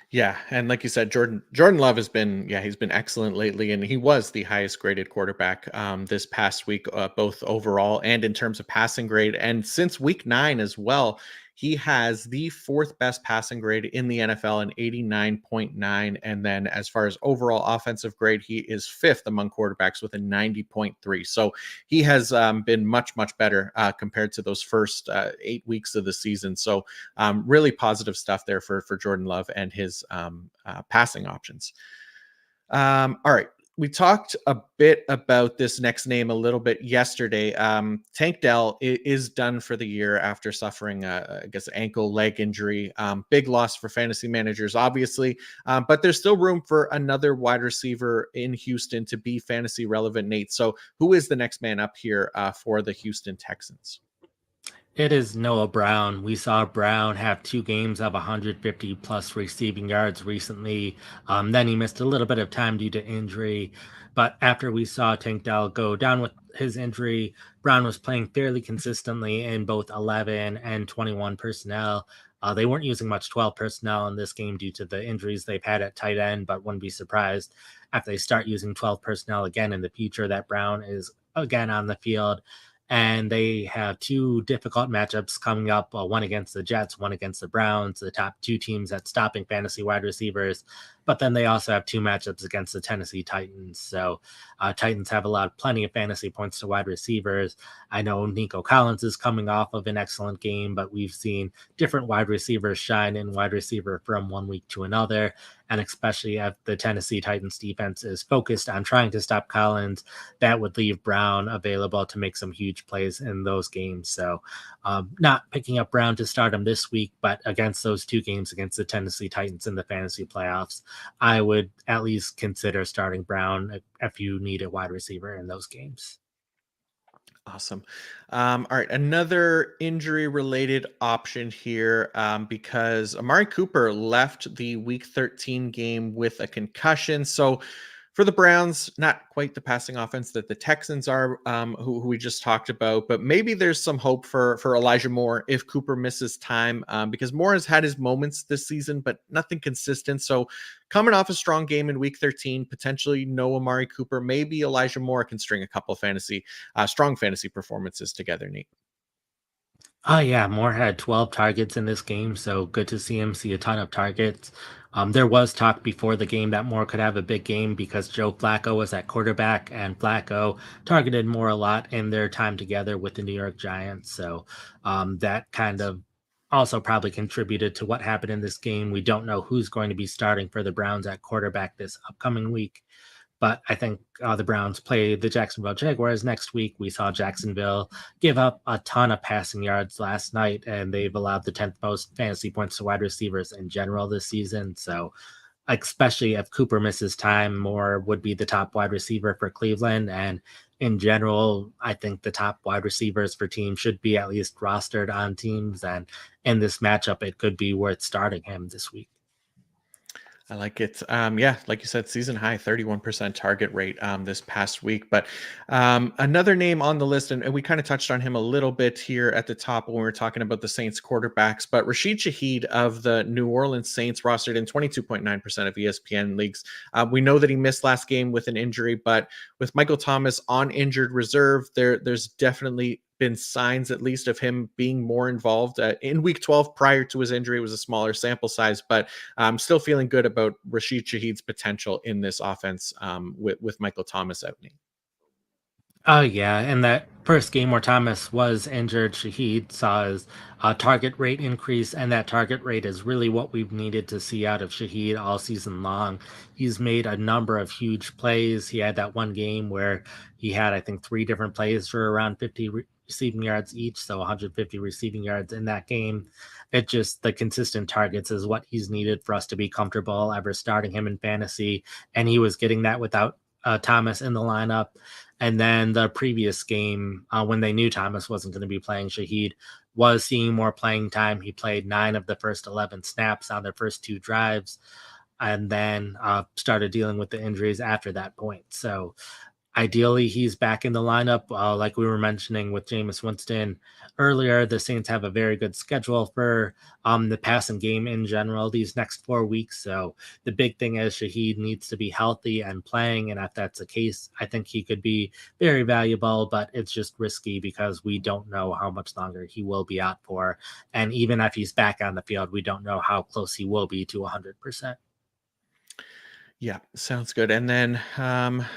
Speaker 1: Yeah, and like you said, Jordan Love has been he's been excellent lately, and he was the highest graded quarterback this past week, both overall and in terms of passing grade. And since week 9 as well, he has the fourth best passing grade in the NFL, an 89.9. And then as far as overall offensive grade, he is fifth among quarterbacks with a 90.3. So he has been much better compared to those first 8 weeks of the season. So really positive stuff there for Jordan Love and his passing options. All right. We talked a bit about this next name a little bit yesterday. Tank Dell is done for the year after suffering, I guess, ankle leg injury. Big loss for fantasy managers, obviously, but there's still room for another wide receiver in Houston to be fantasy relevant, Nate. So who is the next man up here for the Houston Texans?
Speaker 2: It is Noah Brown. We saw Brown have 2 games of 150 plus receiving yards recently. Then he missed a little bit of time due to injury. But after we saw Tank Dell go down with his injury, Brown was playing fairly consistently in both 11 and 21 personnel. They weren't using much 12 personnel in this game due to the injuries they've had at tight end, but wouldn't be surprised if they start using 12 personnel again in the future that Brown is again on the field. And they have 2 difficult matchups coming up, one against the Jets, one against the Browns, the top 2 teams at stopping fantasy wide receivers. But then they also have 2 matchups against the Tennessee Titans. So Titans have allowed plenty of fantasy points to wide receivers. I know Nico Collins is coming off of an excellent game, but we've seen different wide receivers shine in wide receiver from one week to another. And especially if the Tennessee Titans defense is focused on trying to stop Collins, that would leave Brown available to make some huge plays in those games. So not picking up Brown to start him this week, but against those 2 games against the Tennessee Titans in the fantasy playoffs, I would at least consider starting Brown if you need a wide receiver in those games.
Speaker 1: Awesome. All right, another injury-related option here, because Amari Cooper left the Week 13 game with a concussion. So for the Browns, not quite the passing offense that the Texans are, who we just talked about, but maybe there's some hope for Elijah Moore if Cooper misses time, because Moore has had his moments this season, but nothing consistent. So coming off a strong game in Week 13, potentially no Amari Cooper, maybe Elijah Moore can string a couple strong fantasy performances together. Neat.
Speaker 2: Oh yeah, Moore had 12 targets in this game, so good to see him see a ton of targets. There was talk before the game that Moore could have a big game because Joe Flacco was at quarterback, and Flacco targeted Moore a lot in their time together with the New York Giants. So that kind of also probably contributed to what happened in this game. We don't know who's going to be starting for the Browns at quarterback this upcoming week. But I think the Browns play the Jacksonville Jaguars next week. We saw Jacksonville give up a ton of passing yards last night, and they've allowed the 10th most fantasy points to wide receivers in general this season. So, especially if Cooper misses time, Moore would be the top wide receiver for Cleveland. And in general, I think the top wide receivers for teams should be at least rostered on teams. And in this matchup, it could be worth starting him this week.
Speaker 1: I like it. Yeah, like you said, season high 31% target rate this past week. But another name on the list, and we kind of touched on him a little bit here at the top when we were talking about the Saints quarterbacks, but Rashid Shaheed of the New Orleans Saints, rostered in 22.9% of ESPN leagues. We know that he missed last game with an injury, but with Michael Thomas on injured reserve, there's definitely been signs at least of him being more involved in week 12 prior to his injury. It was a smaller sample size, but I'm still feeling good about Rashid Shaheed's potential in this offense, with Michael Thomas out.
Speaker 2: Oh yeah, and that first game where Thomas was injured, Shaheed saw his target rate increase, and that target rate is really what we've needed to see out of Shaheed all season long. He's made a number of huge plays. He had that one game where he had, I think, three different plays for around 50 receiving yards each, so 150 receiving yards in that game. It just the consistent targets is what he's needed for us to be comfortable ever starting him in fantasy, and he was getting that without Thomas in the lineup. And then the previous game, when they knew Thomas wasn't going to be playing, Shaheed was seeing more playing time. He played 9 of the first 11 snaps on their first two drives, and then started dealing with the injuries after that point. So ideally, he's back in the lineup. Like we were mentioning with Jameis Winston earlier, the Saints have a very good schedule for the passing game in general these next 4 weeks. So the big thing is Shaheed needs to be healthy and playing. And if that's the case, I think he could be very valuable, but it's just risky because we don't know how much longer he will be out for. And even if he's back on the field, we don't know how close he will be to 100%.
Speaker 1: Yeah, sounds good. And then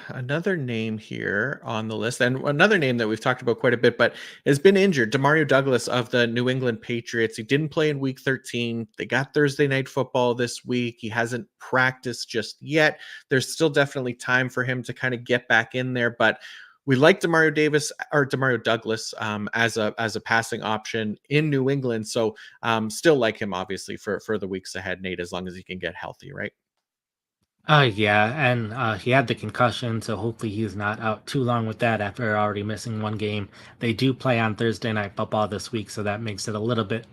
Speaker 1: another name here on the list, and another name that we've talked about quite a bit, but has been injured. Demario Douglas of the New England Patriots. He didn't play in Week 13. They got Thursday night football this week. He hasn't practiced just yet. There's still definitely time for him to kind of get back in there, but we like Demario Douglas as a passing option in New England. So still like him obviously for the weeks ahead, Nate, as long as he can get healthy, right?
Speaker 2: Yeah, and he had the concussion, so hopefully he's not out too long with that after already missing one game. They do play on Thursday night football this week, so that makes it a little bit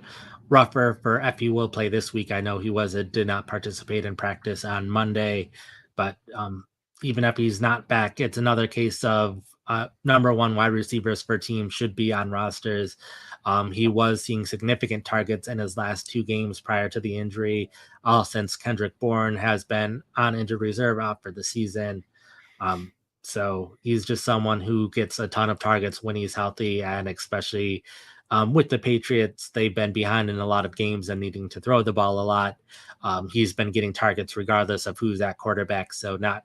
Speaker 2: rougher for if he will play this week. I know he did not participate in practice on Monday, but even if he's not back, it's another case of number one wide receivers for teams should be on rosters. He was seeing significant targets in his last two games prior to the injury, all since Kendrick Bourne has been on injured reserve out for the season. Um, so he's just someone who gets a ton of targets when he's healthy, and especially with the Patriots, they've been behind in a lot of games and needing to throw the ball a lot. He's been getting targets regardless of who's at quarterback, so not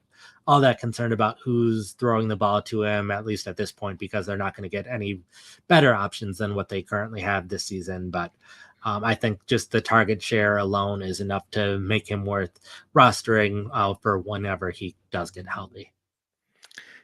Speaker 2: all that concerned about who's throwing the ball to him, at least at this point, because they're not going to get any better options than what they currently have this season. But I think just the target share alone is enough to make him worth rostering for whenever he does get healthy.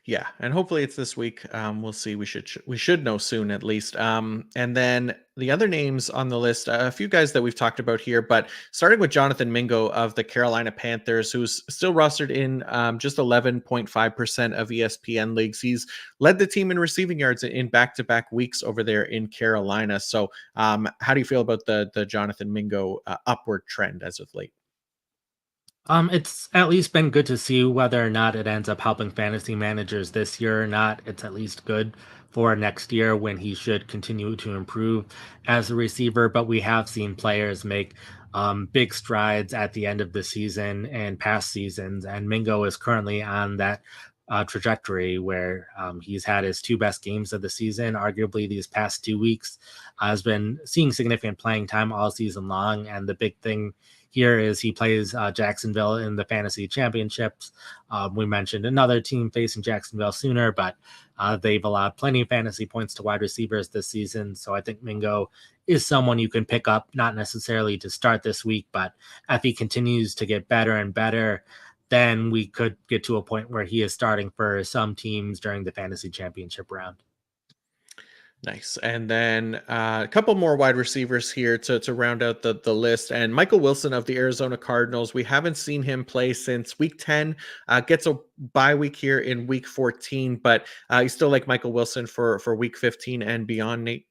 Speaker 1: Yeah, and hopefully it's this week. We'll see. We should know soon at least. And then the other names on the list, a few guys that we've talked about here, but starting with Jonathan Mingo of the Carolina Panthers, who's still rostered in just 11.5% of ESPN leagues. He's led the team in receiving yards in back-to-back weeks over there in Carolina. So, how do you feel about the Jonathan Mingo upward trend as of late?
Speaker 2: It's at least been good to see whether or not it ends up helping fantasy managers this year or not. It's at least good for next year when he should continue to improve as a receiver. But we have seen players make big strides at the end of the season and past seasons, and Mingo is currently on that trajectory where he's had his two best games of the season. Arguably, these past 2 weeks has been seeing significant playing time all season long, and the big thing here is he plays Jacksonville in the fantasy championships. We mentioned another team facing Jacksonville sooner, but they've allowed plenty of fantasy points to wide receivers this season. So I think Mingo is someone you can pick up, not necessarily to start this week, but if he continues to get better and better, then we could get to a point where he is starting for some teams during the fantasy championship round.
Speaker 1: Nice. And then a couple more wide receivers here to round out the list. And Michael Wilson of the Arizona Cardinals. We haven't seen him play since week 10. Gets a bye week here in week 14, but you still like Michael Wilson for week 15 and beyond, Nate?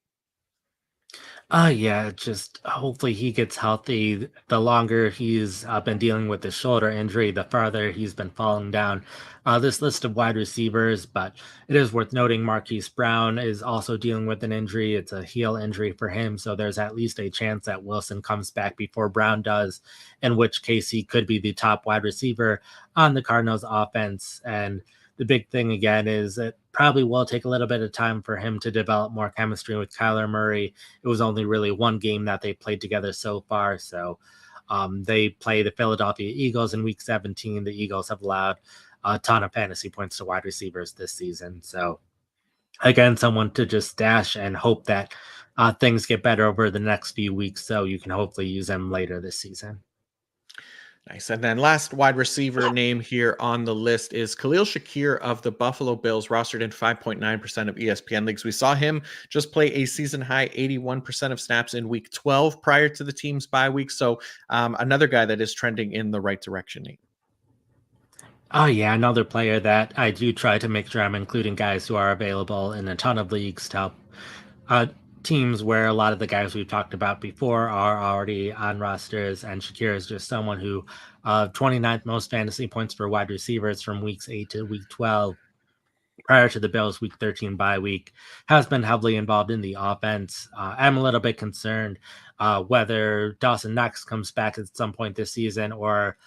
Speaker 2: Yeah, just hopefully he gets healthy. The longer he's been dealing with the shoulder injury, the farther he's been falling down this list of wide receivers. But it is worth noting Marquise Brown is also dealing with an injury. It's a heel injury for him. So there's at least a chance that Wilson comes back before Brown does, in which case he could be the top wide receiver on the Cardinals offense. And the big thing again is it probably will take a little bit of time for him to develop more chemistry with Kyler Murray. It was only really one game that they played together so far. So they play the Philadelphia Eagles in week 17. The Eagles have allowed a ton of fantasy points to wide receivers this season. So again, someone to just stash and hope that things get better over the next few weeks. So you can hopefully use them later this season.
Speaker 1: Nice. And then last wide receiver name here on the list is Khalil Shakir of the Buffalo Bills, rostered in 5.9% of ESPN leagues. We saw him just play a season high 81% of snaps in week 12 prior to the team's bye week. So another guy that is trending in the right direction, Nate.
Speaker 2: Oh yeah, another player that I do try to make sure I'm including guys who are available in a ton of leagues to help uh, teams where a lot of the guys we've talked about before are already on rosters, and Shakir is just someone who 29th most fantasy points for wide receivers from weeks 8 to week 12 prior to the Bills week 13 bye week, has been heavily involved in the offense. I'm a little bit concerned whether Dawson Knox comes back at some point this season or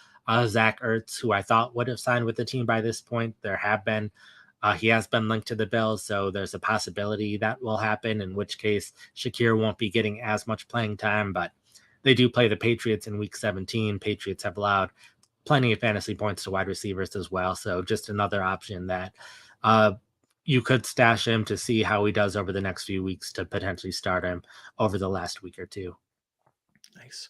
Speaker 2: Zach Ertz, who I thought would have signed with the team by this point. He has been linked to the Bills, so there's a possibility that will happen, in which case Shakir won't be getting as much playing time, but they do play the Patriots in week 17. Patriots have allowed plenty of fantasy points to wide receivers as well. So just another option that uh, you could stash him to see how he does over the next few weeks to potentially start him over the last week or two.
Speaker 1: Nice.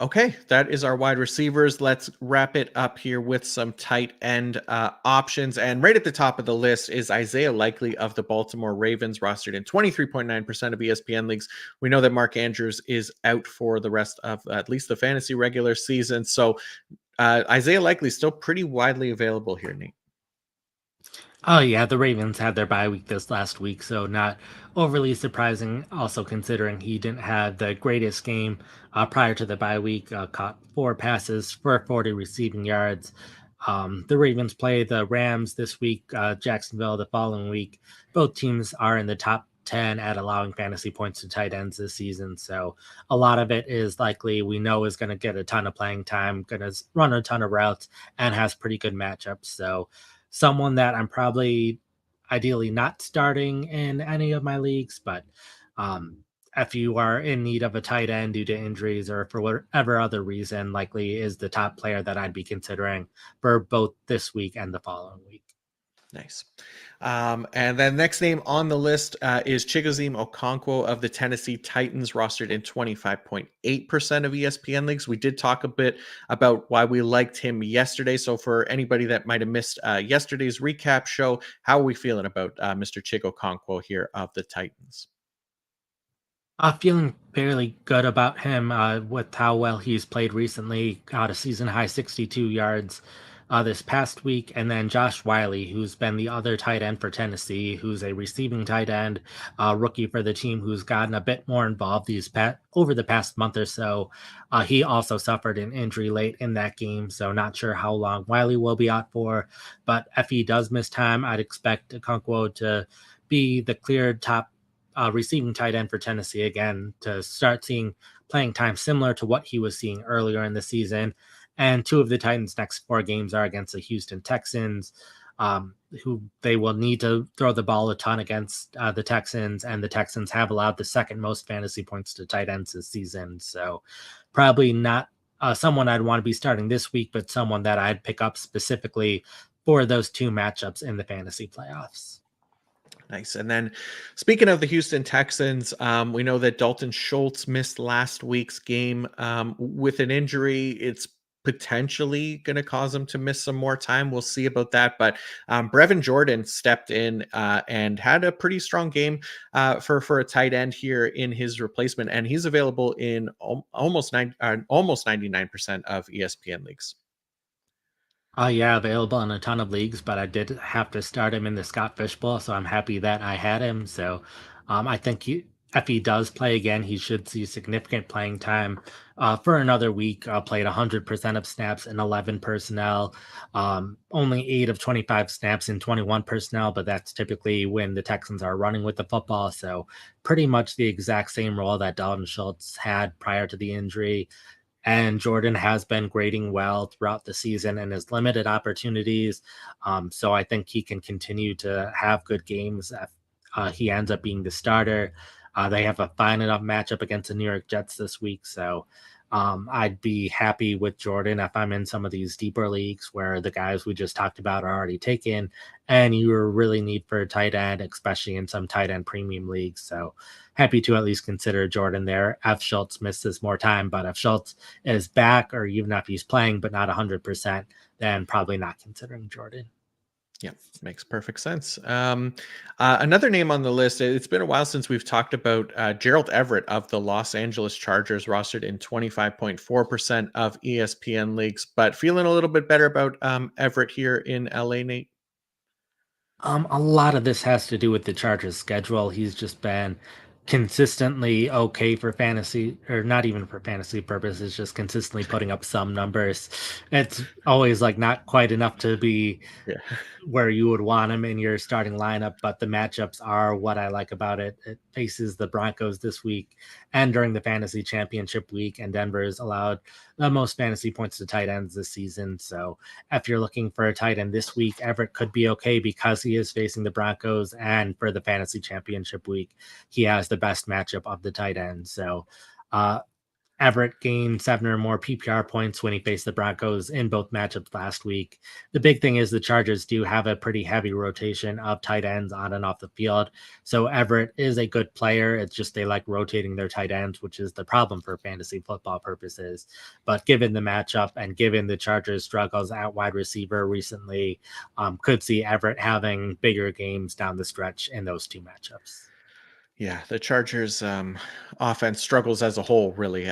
Speaker 1: Okay, that is our wide receivers. Let's wrap it up here with some tight end options. And right at the top of the list is Isaiah Likely of the Baltimore Ravens, rostered in 23.9% of ESPN leagues. We know that Mark Andrews is out for the rest of at least the fantasy regular season. So Isaiah Likely still pretty widely available here, Nate.
Speaker 2: Oh yeah, the Ravens had their bye week this last week, so not overly surprising. Also considering he didn't have the greatest game prior to the bye week, caught 4 passes for 40 receiving yards. The Ravens play the Rams this week, Jacksonville the following week. Both teams are in the top 10 at allowing fantasy points to tight ends this season, so a lot of it is likely we know is going to get a ton of playing time, going to run a ton of routes, and has pretty good matchups. So someone that I'm probably ideally not starting in any of my leagues, but um, if you are in need of a tight end due to injuries or for whatever other reason, likely is the top player that I'd be considering for both this week and the following week.
Speaker 1: Nice. And then next name on the list is Chigoziem Okonkwo of the Tennessee Titans, rostered in 25.8% of ESPN leagues. We did talk a bit about why we liked him yesterday. So for anybody that might have missed yesterday's recap show, how are we feeling about Mr. Chig Okonkwo here of the Titans?
Speaker 2: Feeling fairly good about him with how well he's played recently. Got a season high 62 yards this past week. And then Josh Wiley, who's been the other tight end for Tennessee, who's a receiving tight end, rookie for the team, who's gotten a bit more involved over the past month or so. He also suffered an injury late in that game, so not sure how long Wiley will be out for. But if he does miss time, I'd expect Okonkwo to be the clear top receiving tight end for Tennessee again to start seeing playing time similar to what he was seeing earlier in the season. And two of the Titans' next four games are against the Houston Texans, who they will need to throw the ball a ton against the Texans. And the Texans have allowed the second most fantasy points to tight ends this season. So probably not someone I'd want to be starting this week, but someone that I'd pick up specifically for those two matchups in the fantasy playoffs.
Speaker 1: Nice. And then speaking of the Houston Texans, we know that Dalton Schultz missed last week's game with an injury. It's potentially going to cause him to miss some more time. We'll see about that. But Brevin Jordan stepped in and had a pretty strong game for a tight end here in his replacement, and he's available in almost 99% of ESPN leagues.
Speaker 2: Yeah, available in a ton of leagues, but I did have to start him in the Scott Fishbowl, so I'm happy that I had him. So I think if he does play again, he should see significant playing time for another week. Played 100% of snaps in 11 personnel, only 8 of 25 snaps in 21 personnel, but that's typically when the Texans are running with the football. So pretty much the exact same role that Dalton Schultz had prior to the injury. And Jordan has been grading well throughout the season and his limited opportunities. So I think he can continue to have good games if he ends up being the starter. They have a fine enough matchup against the New York Jets this week. So I'd be happy with Jordan if I'm in some of these deeper leagues where the guys we just talked about are already taken and you really need for a tight end, especially in some tight end premium leagues. So happy to at least consider Jordan there. If Schultz misses more time, but if Schultz is back or even if he's playing but not 100%, then probably not considering Jordan.
Speaker 1: Yeah, makes perfect sense. Another name on the list, it's been a while since we've talked about Gerald Everett of the Los Angeles Chargers, rostered in 25.4% of ESPN leagues, but feeling a little bit better about Everett here in LA, Nate.
Speaker 2: A lot of this has to do with the Chargers' schedule. He's just been consistently okay for fantasy, or not even for fantasy purposes, just consistently putting up some numbers. It's always like not quite enough to be
Speaker 1: Yeah.
Speaker 2: where you would want him in your starting lineup, but the matchups are what I like about it. It faces the Broncos this week and during the fantasy championship week, and Denver's allowed the most fantasy points to tight ends this season. So if you're looking for a tight end this week, Everett could be okay because he is facing the Broncos, and for the fantasy championship week, he has the best matchup of the tight end. So uh, Everett gained 7 or more PPR points when he faced the Broncos in both matchups last week. The big thing is the Chargers do have a pretty heavy rotation of tight ends on and off the field. So Everett is a good player. It's just they like rotating their tight ends, which is the problem for fantasy football purposes. But given the matchup and given the Chargers' struggles at wide receiver recently, could see Everett having bigger games down the stretch in those two matchups.
Speaker 1: Yeah, the Chargers offense struggles as a whole, really,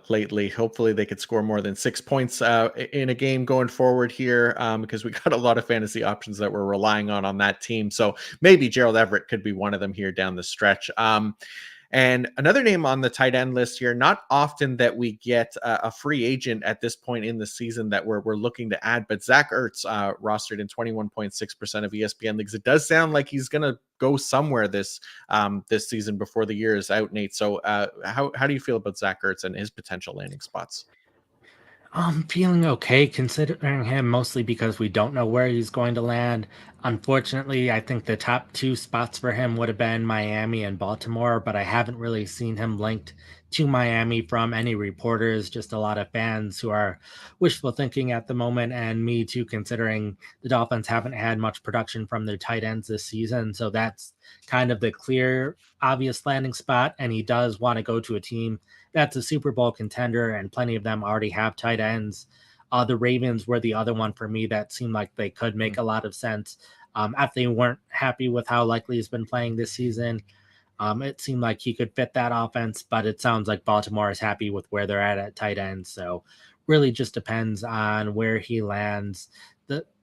Speaker 1: lately. Hopefully, they could score more than 6 points in a game going forward here, because we got a lot of fantasy options that we're relying on that team. So maybe Gerald Everett could be one of them here down the stretch. And another name on the tight end list here, not often that we get a free agent at this point in the season that we're looking to add, but Zach Ertz, rostered in 21.6% of ESPN leagues. It does sound like he's going to go somewhere this season before the year is out, Nate. So how do you feel about Zach Ertz and his potential landing spots?
Speaker 2: I'm feeling okay considering him mostly because we don't know where he's going to land. Unfortunately, I think the top two spots for him would have been Miami and Baltimore, but I haven't really seen him linked to Miami from any reporters, just a lot of fans who are wishful thinking at the moment, and me too, considering the Dolphins haven't had much production from their tight ends this season. So that's kind of the clear, obvious landing spot. And he does want to go to a team that's a Super Bowl contender, and plenty of them already have tight ends. The Ravens were the other one for me that seemed like they could make
Speaker 1: Mm,
Speaker 2: a lot of sense. If they weren't happy with how likely he's been playing this season, it seemed like he could fit that offense, but it sounds like Baltimore is happy with where they're at tight end. So really just depends on where he lands.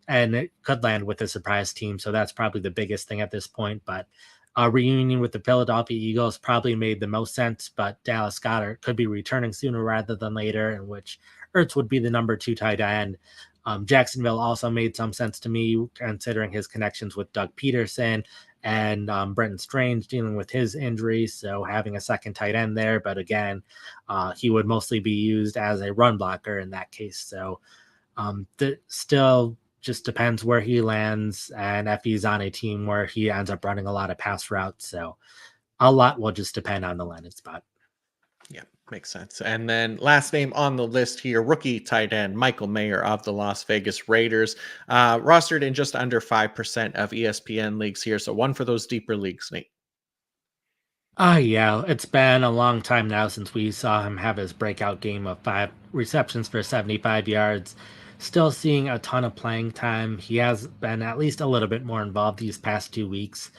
Speaker 2: And it could land with a surprise team. So that's probably the biggest thing at this point. But a reunion with the Philadelphia Eagles probably made the most sense, but Dallas Goddard could be returning sooner rather than later, in which Ertz would be the number two tight end. Jacksonville also made some sense to me, considering his connections with Doug Peterson and Brenton Strange dealing with his injury. So having a second tight end there, but again, he would mostly be used as a run blocker in that case. So still just depends where he lands and if he's on a team where he ends up running a lot of pass routes. So a lot will just depend on the landing spot.
Speaker 1: yeah, makes sense. And then last name on the list here, rookie tight end Michael Mayer of the Las Vegas Raiders, rostered in just under 5% of ESPN leagues here. So one for those deeper leagues, Nate.
Speaker 2: Yeah, it's been a long time now since we saw him have his breakout game of 5 receptions for 75 yards. Still seeing a ton of playing time. He has been at least a little bit more involved these past 2 weeks,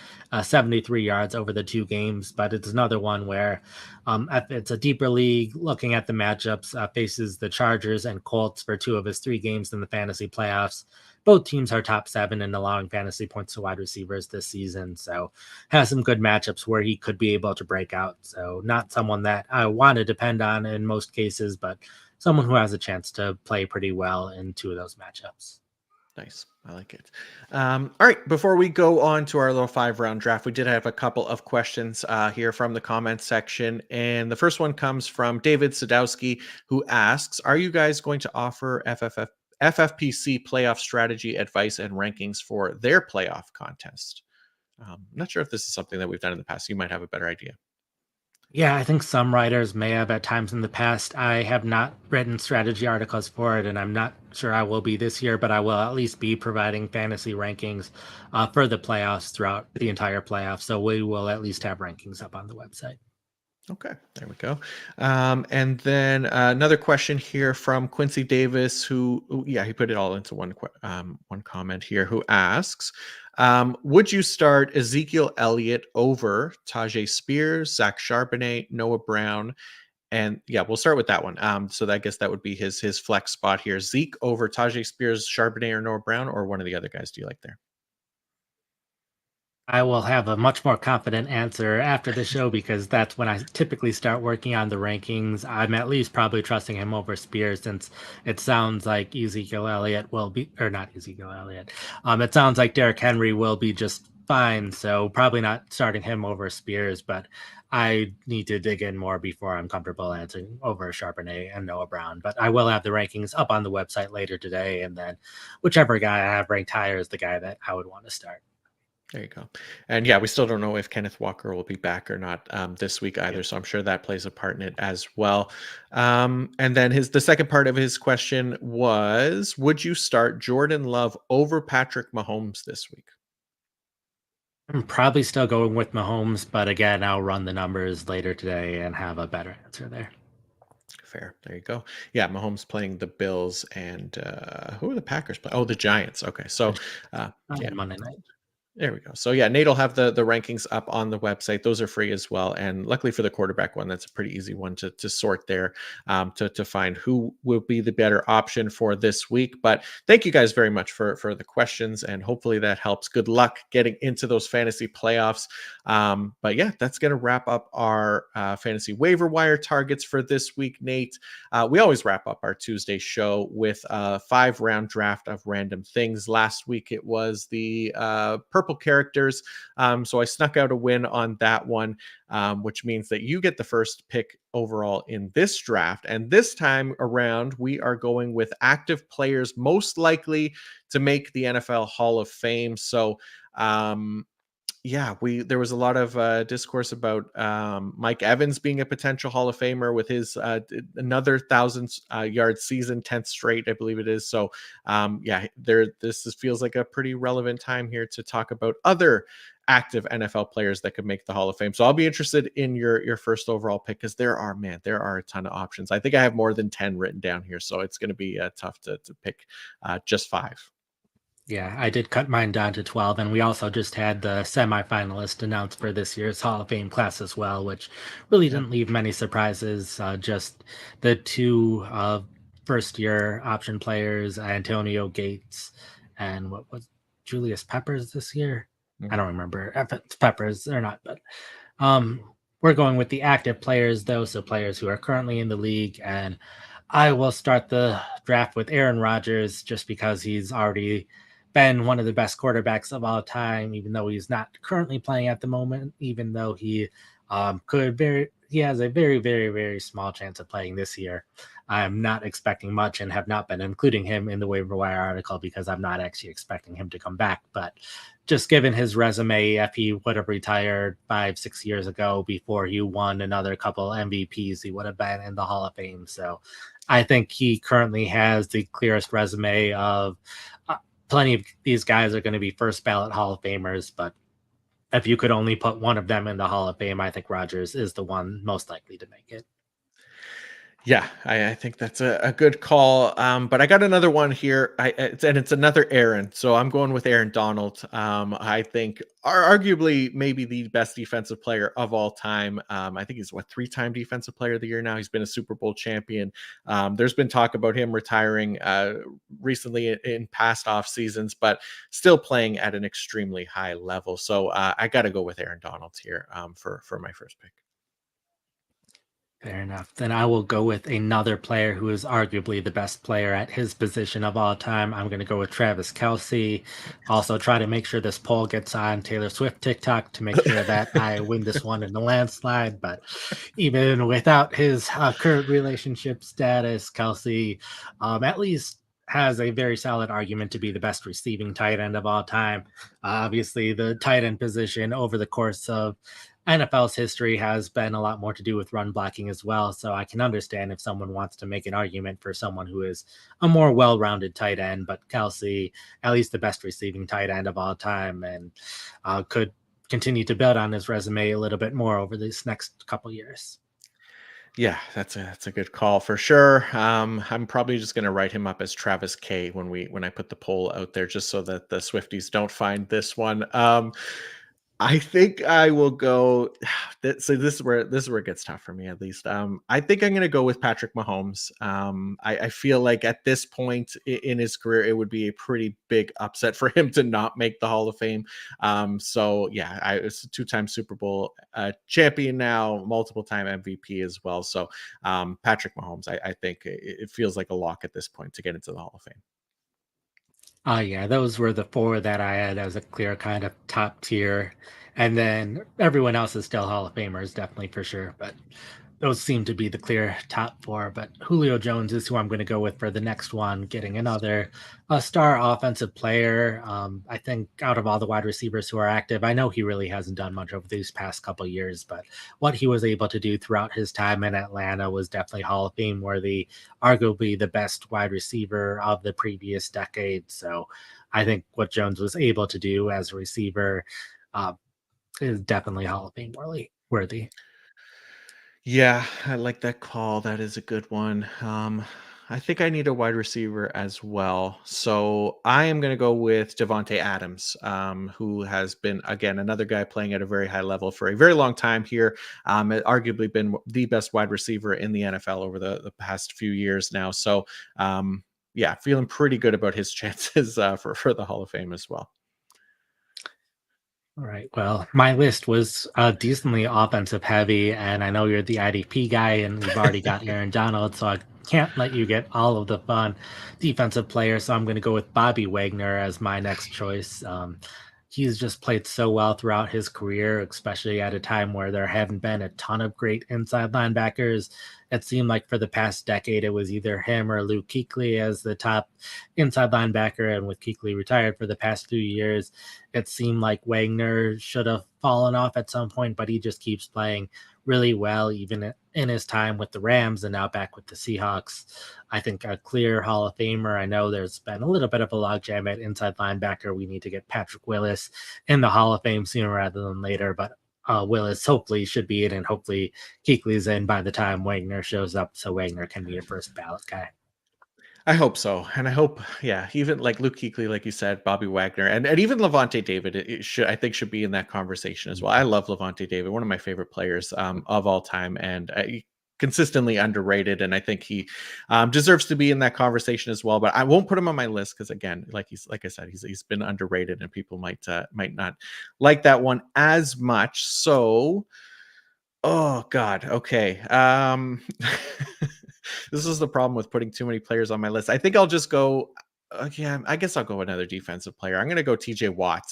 Speaker 2: 73 yards over the 2 games. But it's another one where, if it's a deeper league, looking at the matchups, faces the Chargers and Colts for 2 of his 3 games in the fantasy playoffs. Both teams are top 7 in allowing fantasy points to wide receivers this season. So has some good matchups where he could be able to break out. So not someone that I want to depend on in most cases, but someone who has a chance to play pretty well in 2 of those matchups.
Speaker 1: Nice. I like it. All right. Before we go on to our little 5 round draft, we did have a couple of questions here from the comments section. And the first one comes from David Sadowski, who asks, are you guys going to offer FFPC playoff strategy advice and rankings for their playoff contest? I'm not sure if this is something that we've done in the past. You might have a better idea.
Speaker 2: Yeah, I think some writers may have at times in the past. I have not written strategy articles for it, and I'm not sure I will be this year, but I will at least be providing fantasy rankings for the playoffs throughout the entire playoffs. So we will at least have rankings up on the website.
Speaker 1: Okay, there we go. And then another question here from Quincy Davis, yeah, he put it all into one comment here, who asks, would you start Ezekiel Elliott over Tajay Spears, Zach Charbonnet, Noah Brown? And yeah, we'll start with that one. So I guess that would be his flex spot here. Zeke over Tajay Spears, Charbonnet, or Noah Brown, or one of the other guys do you like there?
Speaker 2: I will have a much more confident answer after the show because that's when I typically start working on the rankings. I'm at least probably trusting him over Spears since it sounds like Ezekiel Elliott will be, or not Ezekiel Elliott. It sounds like Derrick Henry will be just fine. So probably not starting him over Spears, but I need to dig in more before I'm comfortable answering over Charbonnet and Noah Brown. But I will have the rankings up on the website later today. And then whichever guy I have ranked higher is the guy that I would want to start.
Speaker 1: There you go. And yeah, we still don't know if Kenneth Walker will be back or not this week
Speaker 2: Yeah.
Speaker 1: either. So I'm sure that plays a part in it as well. And then the second part of his question was, would you start Jordan Love over Patrick Mahomes this week?
Speaker 2: I'm probably still going with Mahomes, but again, I'll run the numbers later today and have a better answer there.
Speaker 1: Fair. There you go. Yeah, Mahomes playing the Bills and who are the Packers playing? Oh, the Giants. Okay. So yeah,
Speaker 2: On Monday night.
Speaker 1: there we go. So yeah, Nate will have the rankings up on the website. Those are free as well. And luckily for the quarterback one, that's a pretty easy one to sort there, to find who will be the better option for this week. But thank you guys very much for the questions, and hopefully that helps. Good luck getting into those fantasy playoffs. But yeah, that's gonna wrap up our fantasy waiver wire targets for this week, Nate. We always wrap up our Tuesday show with a 5 round draft of random things. Last week it was the purple characters. So I snuck out a win on that one, which means that you get the first pick overall in this draft. And this time around, we are going with active players most likely to make the NFL Hall of Fame. So Yeah, we there was a lot of discourse about Mike Evans being a potential Hall of Famer with his another 1,000 yard season, 10th straight, I believe it is. So, yeah, feels like a pretty relevant time here to talk about other active NFL players that could make the Hall of Fame. So, I'll be interested in your first overall pick because there are a ton of options. I think I have more than 10 written down here, so it's going to be tough to pick just five.
Speaker 2: Yeah, I did cut mine down to 12, and we also just had the semifinalist announced for this year's Hall of Fame class as well, which really
Speaker 1: Yeah.
Speaker 2: didn't leave many surprises. Just the two first year option players, Antonio Gates and what was Julius Peppers this year? I
Speaker 1: Mhm.
Speaker 2: don't remember if it's Peppers or not, but um, we're going with the active players, though, so players who are currently in the league. And I will start the draft with Aaron Rodgers just because he's already been one of the best quarterbacks of all time, even though he's not currently playing at the moment, even though he has a very, very, very small chance of playing this year. I'm not expecting much and have not been including him in the waiver wire article because I'm not actually expecting him to come back. But just given his resume, if he would have retired 5, 6 years ago before he won another couple MVPs, he would have been in the Hall of Fame. So I think he currently has the clearest resume of plenty of these guys are going to be first ballot Hall of Famers, but if you could only put one of them in the Hall of Fame, I think Rodgers is the one most likely to make it.
Speaker 1: Yeah, I think that's a good call. But I got another one here. And it's another Aaron. So I'm going with Aaron Donald. I think arguably maybe the best defensive player of all time. I think he's what 3-time defensive player of the year now. He's been a Super Bowl champion. There's been talk about him retiring recently in past off seasons, but still playing at an extremely high level. So I got to go with Aaron Donald here for my first pick.
Speaker 2: Fair enough. Then I will go with another player who is arguably the best player at his position of all time. I'm going to go with Travis Kelsey. Also, try to make sure this poll gets on Taylor Swift TikTok to make sure that I win this one in the landslide. But even without his current relationship status, Kelsey at least has a very solid argument to be the best receiving tight end of all time. Obviously, the tight end position over the course of NFL's history has been a lot more to do with run blocking as well. So I can understand if someone wants to make an argument for someone who is a more well rounded tight end, but Kelsey, at least the best receiving tight end of all time, and could continue to build on his resume a little bit more over these next couple years.
Speaker 1: Yeah, that's a good call for sure. I'm probably just gonna write him up as Travis K when I put the poll out there, just so that the Swifties don't find this one. I think I will go. So this is where it gets tough for me at least. I think I'm going to go with Patrick Mahomes. I feel like at this point in his career, it would be a pretty big upset for him to not make the Hall of Fame. So yeah, I was a 2-time Super Bowl champion now, multiple time MVP as well. So Patrick Mahomes, I think it feels like a lock at this point to get into the Hall of Fame.
Speaker 2: Yeah, those were the four that I had as a clear kind of top tier. And then everyone else is still Hall of Famers, definitely for sure. But those seem to be the clear top four. But Julio Jones is who I'm going to go with for the next one, getting another star offensive player. I think out of all the wide receivers who are active, I know he really hasn't done much over these past couple years, but what he was able to do throughout his time in Atlanta was definitely Hall of Fame worthy, arguably the best wide receiver of the previous decade. So I think what Jones was able to do as a receiver uh, is definitely Hall of Fame worthy.
Speaker 1: Yeah, I like that call. That is a good one. I think I need a wide receiver as well. So I am going to go with Devonte Adams, who has been, again, another guy playing at a very high level for a very long time here. Arguably been the best wide receiver in the NFL over the past few years now. So, yeah, feeling pretty good about his chances for the Hall of Fame as well.
Speaker 2: All right. Well, my list was decently offensive heavy, and I know you're the IDP guy, and we've already got Aaron Donald, so I can't let you get all of the fun defensive players. So I'm going to go with Bobby Wagner as my next choice. he's just played so well throughout his career, especially at a time where there haven't been a ton of great inside linebackers. It seemed like for the past decade, it was either him or Luke Kuechly as the top inside linebacker. And with Kuechly retired for the past 2 years, it seemed like Wagner should have fallen off at some point, but he just keeps playing really well, even in his time with the Rams and now back with the Seahawks. I think a clear Hall of Famer. I know there's been a little bit of a logjam at inside linebacker. We need to get Patrick Willis in the Hall of Fame sooner rather than later, but Willis hopefully should be in, and hopefully Kuechly's in by the time Wagner shows up, so Wagner can be a first ballot guy.
Speaker 1: I hope so, and I hope, yeah, even like Luke Kuechly, like you said, Bobby Wagner, and even Levante David, it should, I think, should be in that conversation as well. I love Levante David, one of my favorite players of all time, and consistently underrated, and I think he deserves to be in that conversation as well. But I won't put him on my list because, again, like I said, he's been underrated, and people might not like that one as much. So, oh God, okay. This is the problem with putting too many players on my list. I think I'll just go. Yeah, I guess I'll go another defensive player. I'm going to go TJ Watt,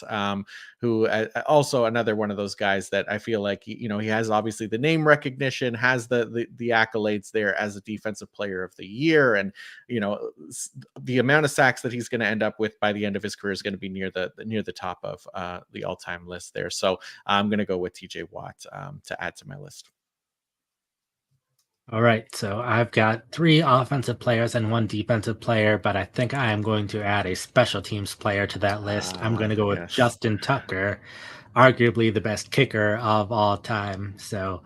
Speaker 1: who also another one of those guys that I feel like he has obviously the name recognition, has the accolades there as a defensive player of the year, and the amount of sacks that he's going to end up with by the end of his career is going to be near the top of the all time list there. So I'm going to go with TJ Watt to add to my list.
Speaker 2: All right, so I've got three offensive players and one defensive player, but I think I am going to add a special teams player to that list. I'm going to go with
Speaker 1: Yes.
Speaker 2: Justin Tucker, arguably the best kicker of all time. So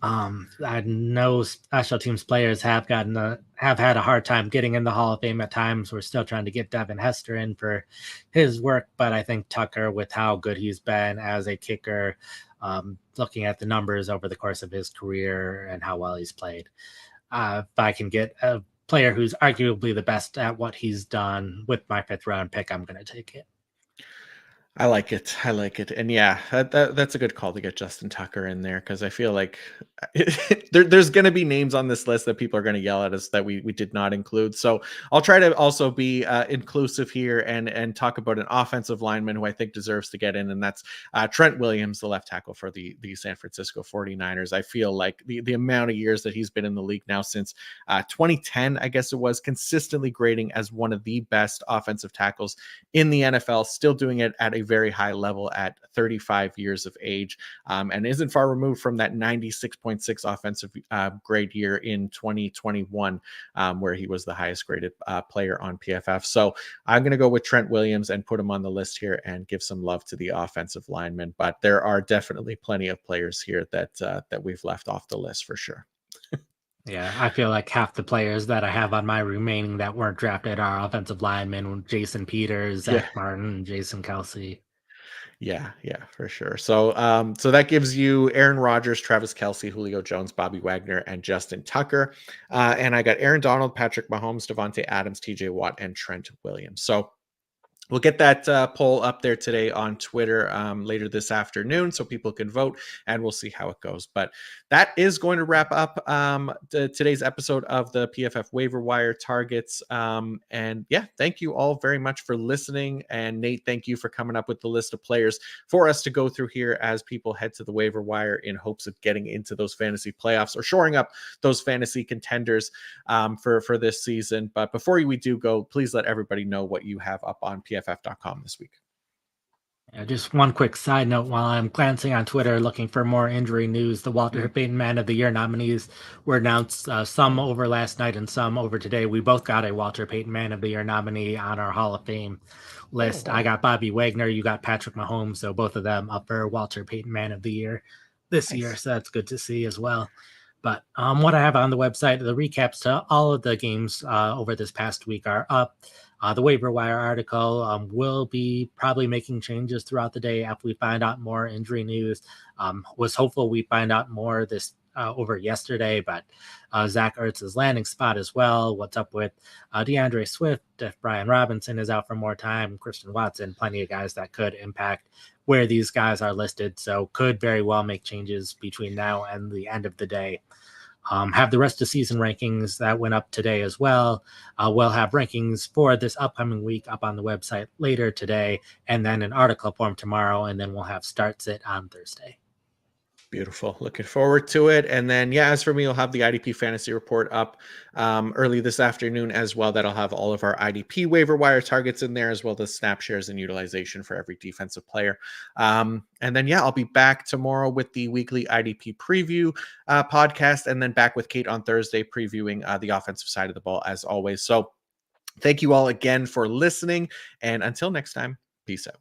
Speaker 2: I know special teams players have had a hard time getting in the Hall of Fame at times. We're still trying to get Devin Hester in for his work, but I think Tucker, with how good he's been as a kicker, looking at the numbers over the course of his career and how well he's played, if I can get a player who's arguably the best at what he's done with my fifth round pick, I'm going to take it.
Speaker 1: I like it. I like it. And yeah, that's a good call to get Justin Tucker in there because I feel like there's going to be names on this list that people are going to yell at us that we did not include. So I'll try to also be inclusive here and talk about an offensive lineman who I think deserves to get in, and that's Trent Williams, the left tackle for the San Francisco 49ers. I feel like the amount of years that he's been in the league now since 2010, I guess it was, consistently grading as one of the best offensive tackles in the NFL, still doing it at a very high level at 35 years of age, and isn't far removed from that 96.6 offensive grade year in 2021, where he was the highest graded player on PFF. So I'm going to go with Trent Williams and put him on the list here and give some love to the offensive linemen. But there are definitely plenty of players here that we've left off the list for sure.
Speaker 2: Yeah, I feel like half the players that I have on my remaining that weren't drafted are offensive linemen: Jason Peters,
Speaker 1: Yeah.
Speaker 2: Zach Martin, Jason Kelsey.
Speaker 1: Yeah, for sure. So that gives you Aaron Rodgers, Travis Kelsey, Julio Jones, Bobby Wagner, and Justin Tucker. And I got Aaron Donald, Patrick Mahomes, Devontae Adams, TJ Watt, and Trent Williams. So we'll get that poll up there today on Twitter later this afternoon so people can vote, and we'll see how it goes. But that is going to wrap up today's episode of the PFF Waiver Wire Targets. And yeah, thank you all very much for listening. And Nate, thank you for coming up with the list of players for us to go through here as people head to the waiver wire in hopes of getting into those fantasy playoffs or shoring up those fantasy contenders for this season. But before we do go, please let everybody know what you have up on PFF.com this week.
Speaker 2: Just one quick side note while I'm glancing on Twitter looking for more injury news, the Walter Payton Man of the Year nominees were announced, some over last night and some over today. We both got a Walter Payton Man of the Year nominee on our Hall of Fame list.
Speaker 1: Wow.
Speaker 2: I got Bobby Wagner, you got Patrick Mahomes, so both of them up for Walter Payton Man of the Year this year, so that's good to see as well. But what I have on the website, the recaps to all of the games over this past week are up. The waiver wire article will be probably making changes throughout the day after we find out more injury news. Was hopeful we find out more this over yesterday, but Zach Ertz's landing spot as well. What's up with DeAndre Swift? If Brian Robinson is out for more time, Christian Watson, plenty of guys that could impact where these guys are listed. So could very well make changes between now and the end of the day. have the rest of season rankings that went up today as well. We'll have rankings for this upcoming week up on the website later today, and then an article form tomorrow, and then we'll have starts it on Thursday.
Speaker 1: Beautiful. Looking forward to it. And then, yeah, as for me, I'll have the IDP fantasy report up early this afternoon as well. That'll have all of our IDP waiver wire targets in there, as well as snap shares and utilization for every defensive player. And then, yeah, I'll be back tomorrow with the weekly IDP preview podcast, and then back with Kate on Thursday previewing the offensive side of the ball as always. So thank you all again for listening. And until next time, peace out.